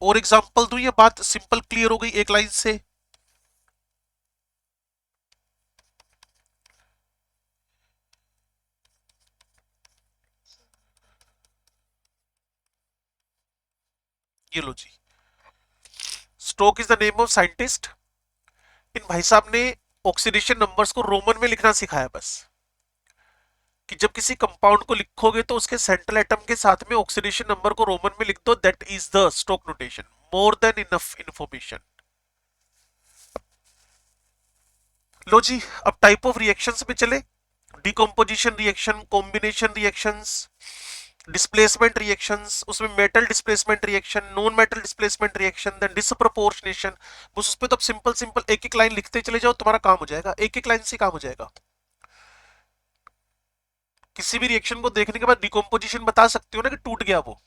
और एग्जांपल दूं, ये बात सिंपल क्लियर हो गई एक लाइन से। ये लो जी, Stock is the name of scientist. इन भाई साहब ने ऑक्सीडेशन नंबर्स को रोमन में लिखना सिखाया बस, कि जब किसी कंपाउंड को लिखोगे तो उसके सेंट्रल एटम के साथ में ऑक्सीडेशन नंबर को रोमन में लिख दो, that is the stock notation. More then enough information. लो जी, अब टाइप ऑफ रिएक्शंस में चले। Decomposition reaction, combination reactions, displacement reactions, उसमें metal displacement reaction, non metal displacement reaction, then disproportionation. बस उस पे तो सिंपल सिंपल एक एक लाइन लिखते चले जाओ, तुम्हारा काम हो जाएगा, एक एक लाइन से काम हो जाएगा। किसी भी रिएक्शन को देखने के बाद डिकम्पोजिशन बता सकते हो ना कि टूट गया वो।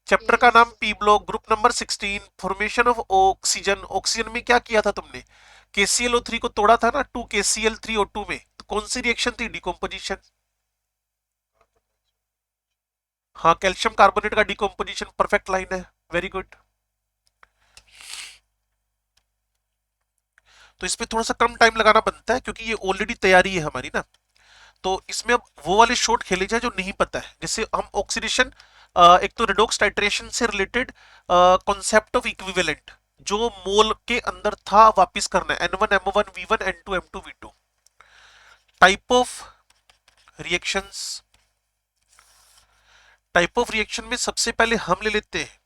चैप्टर का नाम P block, group number 16, formation of oxygen. Oxygen में क्या किया था तुमने? KClO3 को तोड़ा था ना 2KCl3O2 में, तो कौन सी रिएक्शन थी? डिकम्पोजिशन। हाँ, कैल्शियम कार्बोनेट का डिकम्पोजिशन। परफेक्ट लाइन है, वेरी गुड। तो इसमें थोड़ा सा कम टाइम लगाना बनता है क्योंकि ये ऑलरेडी तैयारी है हमारी ना। तो इसमें अब वो वाले शॉट खेले जाए जो नहीं पता है, जैसे हम ऑक्सीडेशन, एक तो रेडॉक्स टाइट्रेशन से रिलेटेड कॉन्सेप्ट ऑफ इक्विवेलेंट जो मोल के अंदर था वापस करना है, N1M1V1 N2M2V2। Type of reactions, type of reaction में सबसे पहले हम ले लेते हैं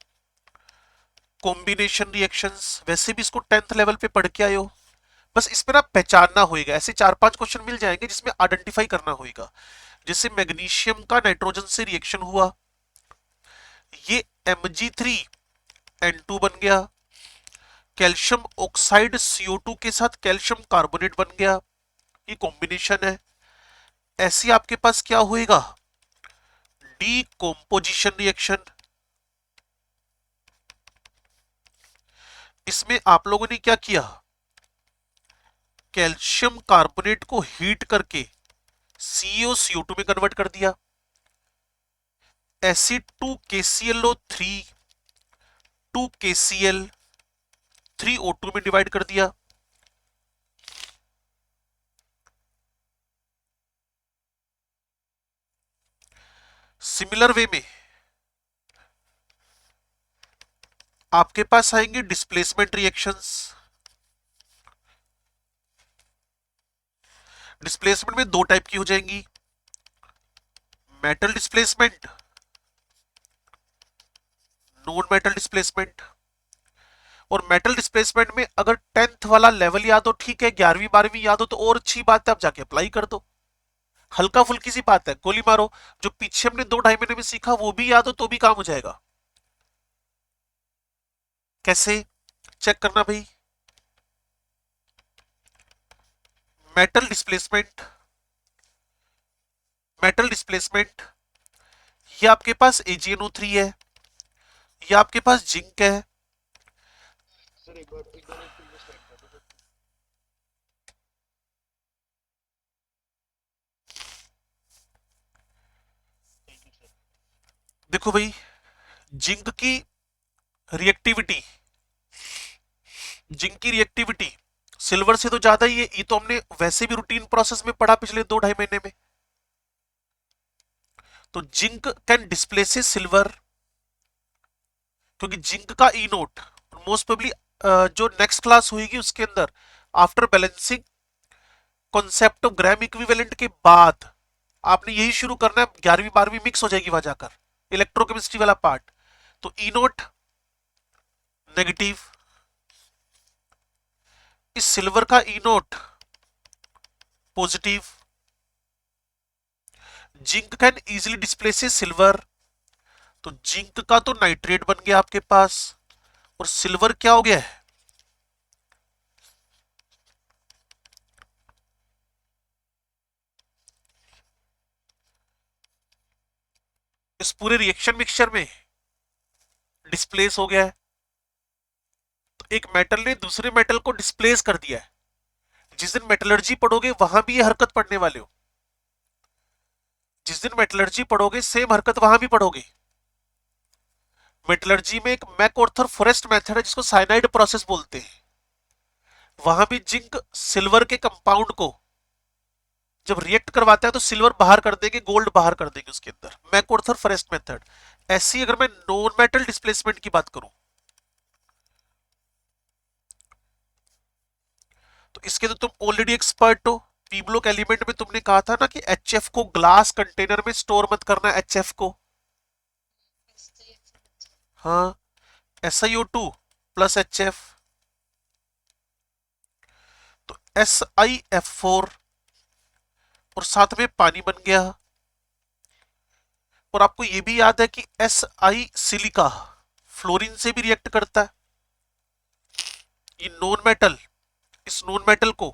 कॉम्बिनेशन रिएक्शंस। वैसे भी इसको 10th लेवल पे पढ़ के आए हो, बस इसमें ना पहचानना होगा। ऐसे 4-5 क्वेश्चन मिल जाएंगे जिसमें आइडेंटिफाई करना होगा। जैसे मैग्नीशियम का नाइट्रोजन से रिएक्शन हुआ, ये Mg3N2 बन गया। कैल्शियम ऑक्साइड CO2 के साथ कैल्शियम कार्बोनेट बन गया, ये कॉम्बिनेशन है। ऐसे आपके पास क्या होएगा? Decomposition reaction. इसमें आप लोगों ने क्या किया? कैल्शियम कार्बोनेट को हीट करके CaCO2 में कन्वर्ट कर दिया। एसिड 2KClO3 2KCl3O2 में डिवाइड कर दिया। सिमिलर वे में आपके पास आएंगे डिस्प्लेसमेंट रिएक्शंस। डिस्प्लेसमेंट में दो टाइप की हो जाएंगी, metal displacement, non metal displacement. और मेटल डिस्प्लेसमेंट में अगर 10th वाला लेवल याद हो ठीक है, 11वीं 12वीं याद हो तो और अच्छी बात है, आप जाके अप्लाई कर दो। हल्का फुल्की सी बात है, गोली मारो। जो पीछे हमने 2-2.5 महीने में सीखा वो भी याद हो तो भी काम हो जाएगा। कैसे चेक करना भाई? मेटल डिस्प्लेसमेंट, मेटल डिस्प्लेसमेंट, ये आपके पास AgNO3 है, ये आपके पास जिंक है। सर एक बार प्रीवियस स्लाइड कर दो। Thank you sir. देखो भाई, जिंक की रिएक्टिविटी, जिंक की रिएक्टिविटी सिल्वर से तो ज्यादा ही है। ये तो हमने वैसे भी रूटीन प्रोसेस में पढ़ा पिछले 2-2.5 महीने में। तो जिंक कैन डिस्प्लेस सिल्वर, क्योंकि जिंक का ई नोट मोस्ट प्रोबेबली जो नेक्स्ट क्लास होगी उसके अंदर after balancing concept of gram equivalent के बाद आपने यही शुरू करना है। 11वीं 12वीं मिक्स हो जाएगी वहां जाकर, इलेक्ट्रोकेमिस्ट्री वाला पार्ट। तो ई नोट नेगेटिव, इस सिल्वर का E naught positive. Zinc can easily displace silver, तो जिंक का तो नाइट्रेट बन गया आपके पास, और सिल्वर क्या हो गया है? इस पूरे रिएक्शन मिक्सचर में डिस्प्लेस हो गया है। तो एक मेटल ने दूसरे मेटल को डिस्प्लेस कर दिया है, जिस दिन मेटलर्जी पढ़ोगे वहां भी ये हरकत पढ़ने वाले हो। जिस दिन मेटलर्जी पढ़ोगे सेम हरकत वहां भी पढ़ोगे। मेटलर्जी में एक मैकऑर्थर फॉरेस्ट मेथड है जिसको साइनाइड प्रोसेस बोलते हैं। वहां भी जिंक सिल्वर के कंपाउंड को जब रिएक्ट करवाता है तो सिल्वर बाहर कर देंगे, गोल्ड बाहर कर देंगे उसके अंदर, मैकऑर्थर फॉरेस्ट मेथड। ऐसी अगर मैं नॉन मेटल डिस्प्लेसमेंट की बात करूं तो इसके तो तुम ऑलरेडी एक्सपर्ट हो। पी ब्लॉक एलिमेंट में तुमने कहा था ना कि एचएफ को ग्लास कंटेनर में स्टोर मत करना, एचएफ को। हाँ, SiO2 प्लस HF, तो SiF4 और साथ में पानी बन गया। और आपको यह भी याद है कि Si सिलिका फ्लोरीन से भी रिएक्ट करता है। ये नॉन मेटल इस नॉन मेटल को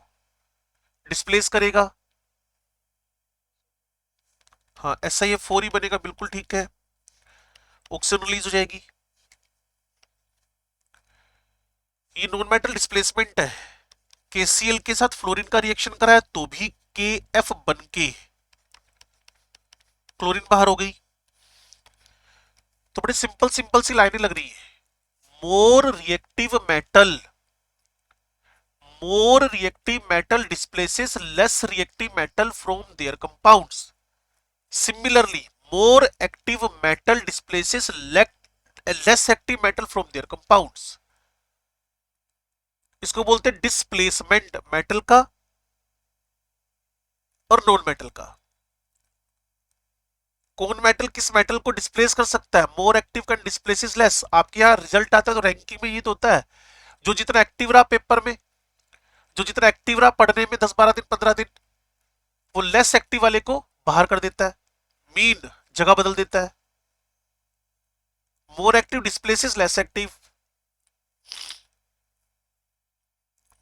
डिस्प्लेस करेगा। हाँ, SiF4 ही बनेगा, बिल्कुल ठीक है। ऑक्सीजन रिलीज हो जाएगी। ये नॉन मेटल डिस्प्लेसमेंट है। KCl के साथ फ्लोरीन का रिएक्शन कराया तो भी KF बन के क्लोरीन बाहर हो गई। तो बड़े सिंपल सिंपल सी लाइनें लग रही है। More reactive metal displaces less reactive metal from their compounds. Similarly, more active metal displaces less active metal from their compounds. इसको बोलते हैं डिस्प्लेसमेंट मेटल का और नॉन मेटल का। कौन मेटल किस मेटल को डिस्प्लेस कर सकता है? More active can displaces less. आपके यहाँ रिजल्ट आता है तो रैंकिंग में ये तो होता है, जो जितना एक्टिव रहा पेपर में, जो जितना एक्टिव रहा पढ़ने में 10-12 दिन 15 दिन, वो लेस एक्टिव वाले को बाहर कर देता है, मीन जगह बदल देता है। More active displaces less active.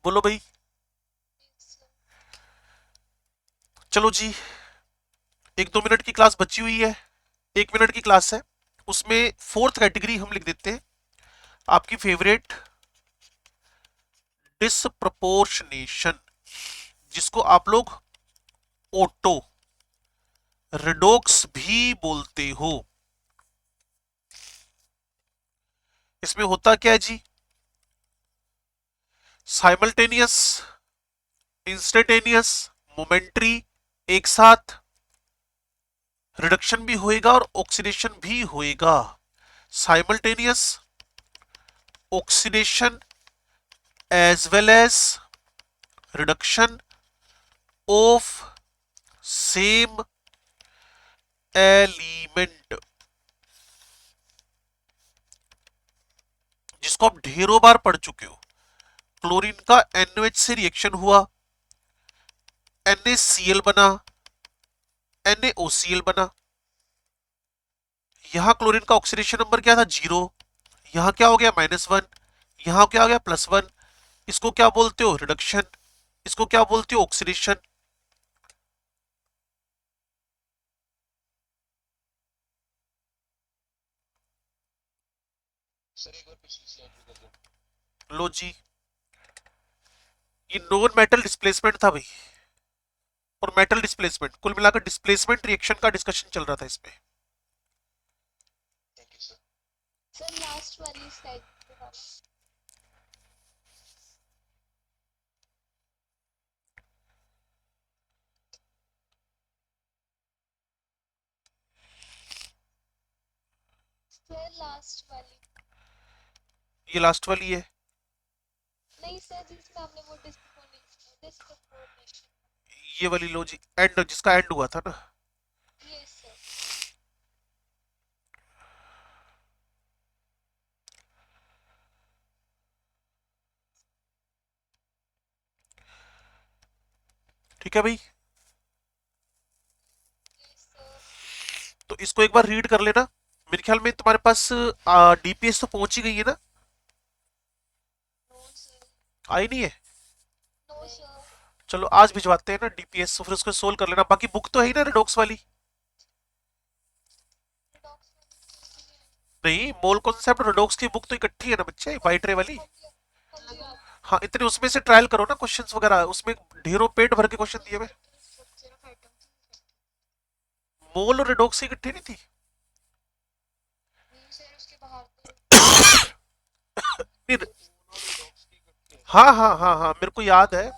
बोलो भाई। चलो जी, 1-2 मिनट की क्लास बची हुई है, 1 मिनट की क्लास है। उसमें 4th कैटेगरी हम लिख देते हैं, आपकी फेवरेट डिसप्रपोर्शनेशन, जिसको आप लोग ऑटो रेडॉक्स भी बोलते हो। इसमें होता क्या है जी? साइमल्टेनियस, इंस्टेंटेनियस, मोमेंट्री एक साथ, रिडक्शन भी होएगा और ऑक्सीडेशन भी होएगा। Simultaneous oxidation as well as reduction of same element, जिसको आप ढेरों बार पढ़ चुके हो। क्लोरीन का NaOH से रिएक्शन हुआ, NaCl बना, NaOCl बना। यहां क्लोरीन का ऑक्सीडेशन नंबर क्या था? 0। यहां क्या हो गया? -1। यहां क्या हो गया? +1। इसको क्या बोलते हो? रिडक्शन। इसको क्या बोलते हो? ऑक्सीडेशन। सर एक बार पिछली स्लाइड पे कर दो। लो जी, ये नॉन मेटल डिस्प्लेसमेंट था भाई, और मेटल डिस्प्लेसमेंट, कुल मिलाकर डिस्प्लेसमेंट रिएक्शन का डिस्कशन चल रहा था इसमें। Thank you sir. Sir last वाली स्लाइड पे वाला। सर लास्ट वाली। ये लास्ट वाली है। नहीं सर, जिसमें हमने वो डिस्प्रोपोर्शनेशन। ये वाली लो जी, एंड जिसका एंड हुआ था ना। Yes sir. ठीक है भाई, यस सर। तो इसको एक बार रीड कर लेना। मेरे ख्याल में तुम्हारे पास DPS तो पहुंच ही गई है ना? No sir. आई नहीं है? No sir. चलो आज भिजवाते हैं ना DPS, तो फिर उसको सोल्व कर लेना। बाकी बुक तो है ही ना रेडॉक्स वाली? नहीं, मोल कॉन्सेप्ट रेडॉक्स की बुक तो इकट्ठी है ना बच्चे, वाइट रे वाली। हाँ इतने उसमें से ट्रायल करो ना क्वेश्चंस वगैरह, उसमें ढेरों पेट भर के क्वेश्चन दिए हुए। स्ट्रक्चर ऑफ एटम्स मोल और रेडॉक्स की इकट्ठी नहीं थी? नहीं सर, उसके बाहर तो नहीं, मोल और redox की इकट्ठी है। हाँ हाँ हाँ हाँ मेरे को याद है।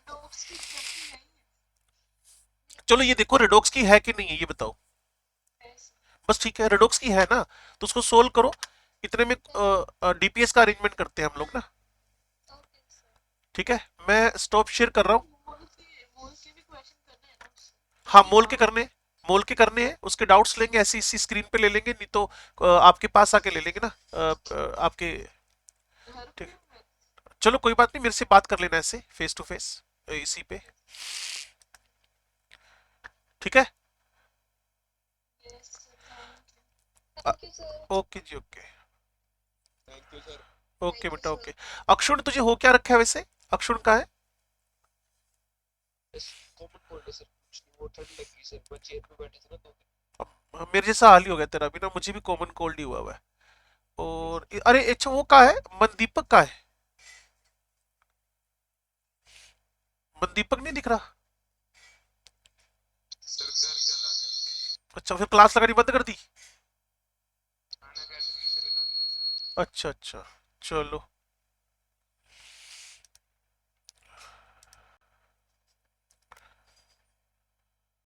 डॉग्स की इकट्ठी नहीं चलो ये देखो रेडॉक्स की है कि नहीं है ये बताओ। है। बस ठीक है, रेडॉक्स की है ना, तो उसको सोल्व करो। इतने में डीपीएस का अरेंजमेंट करते हैं हम लोग ना। Okay sir. ठीक है, मैं स्टॉप शेयर कर रहा हूँ। मोल के भी क्वेश्चन करने हैं ना उससे। हाँ उसके मोल के डाउट करने, मोल के करने हैं, उसके डाउट्स लेंगे ऐसे इसी स्क्रीन पे ले लेंगे, नहीं तो आपके पास आके ले लेंगे ना। आपके हर ठीक, में चलो कोई बात नहीं, मेरे से बात कर लेना ऐसे फेस टू फेस इसी पे। ठीक है। Yes thank you. Thank you sir. Okay जी okay. Thank you sir. Okay thank you बेटा सर। ओके। अक्षुण तुझे हो क्या रखा है वैसे? अक्षुण का है? बस कॉमन कोल्ड है सर, कुछ नहीं, वो ठंड लगी सर, मैं चेयर पे बैठे थे ना 2 दिन। मेरे जैसा हाल ही हो गया तेरा भी ना, मुझे भी कॉमन कोल्ड ही हुआ हुआ है। और अरे अच्छा वो का है, मनदीपक का है? मनदीपक नहीं दिख रहा। सर घर चला गया, अच्छा फिर क्लास लगानी बंद कर दी? खाना अकेडमी से लगाते हैं सर। अच्छा अच्छा, चलो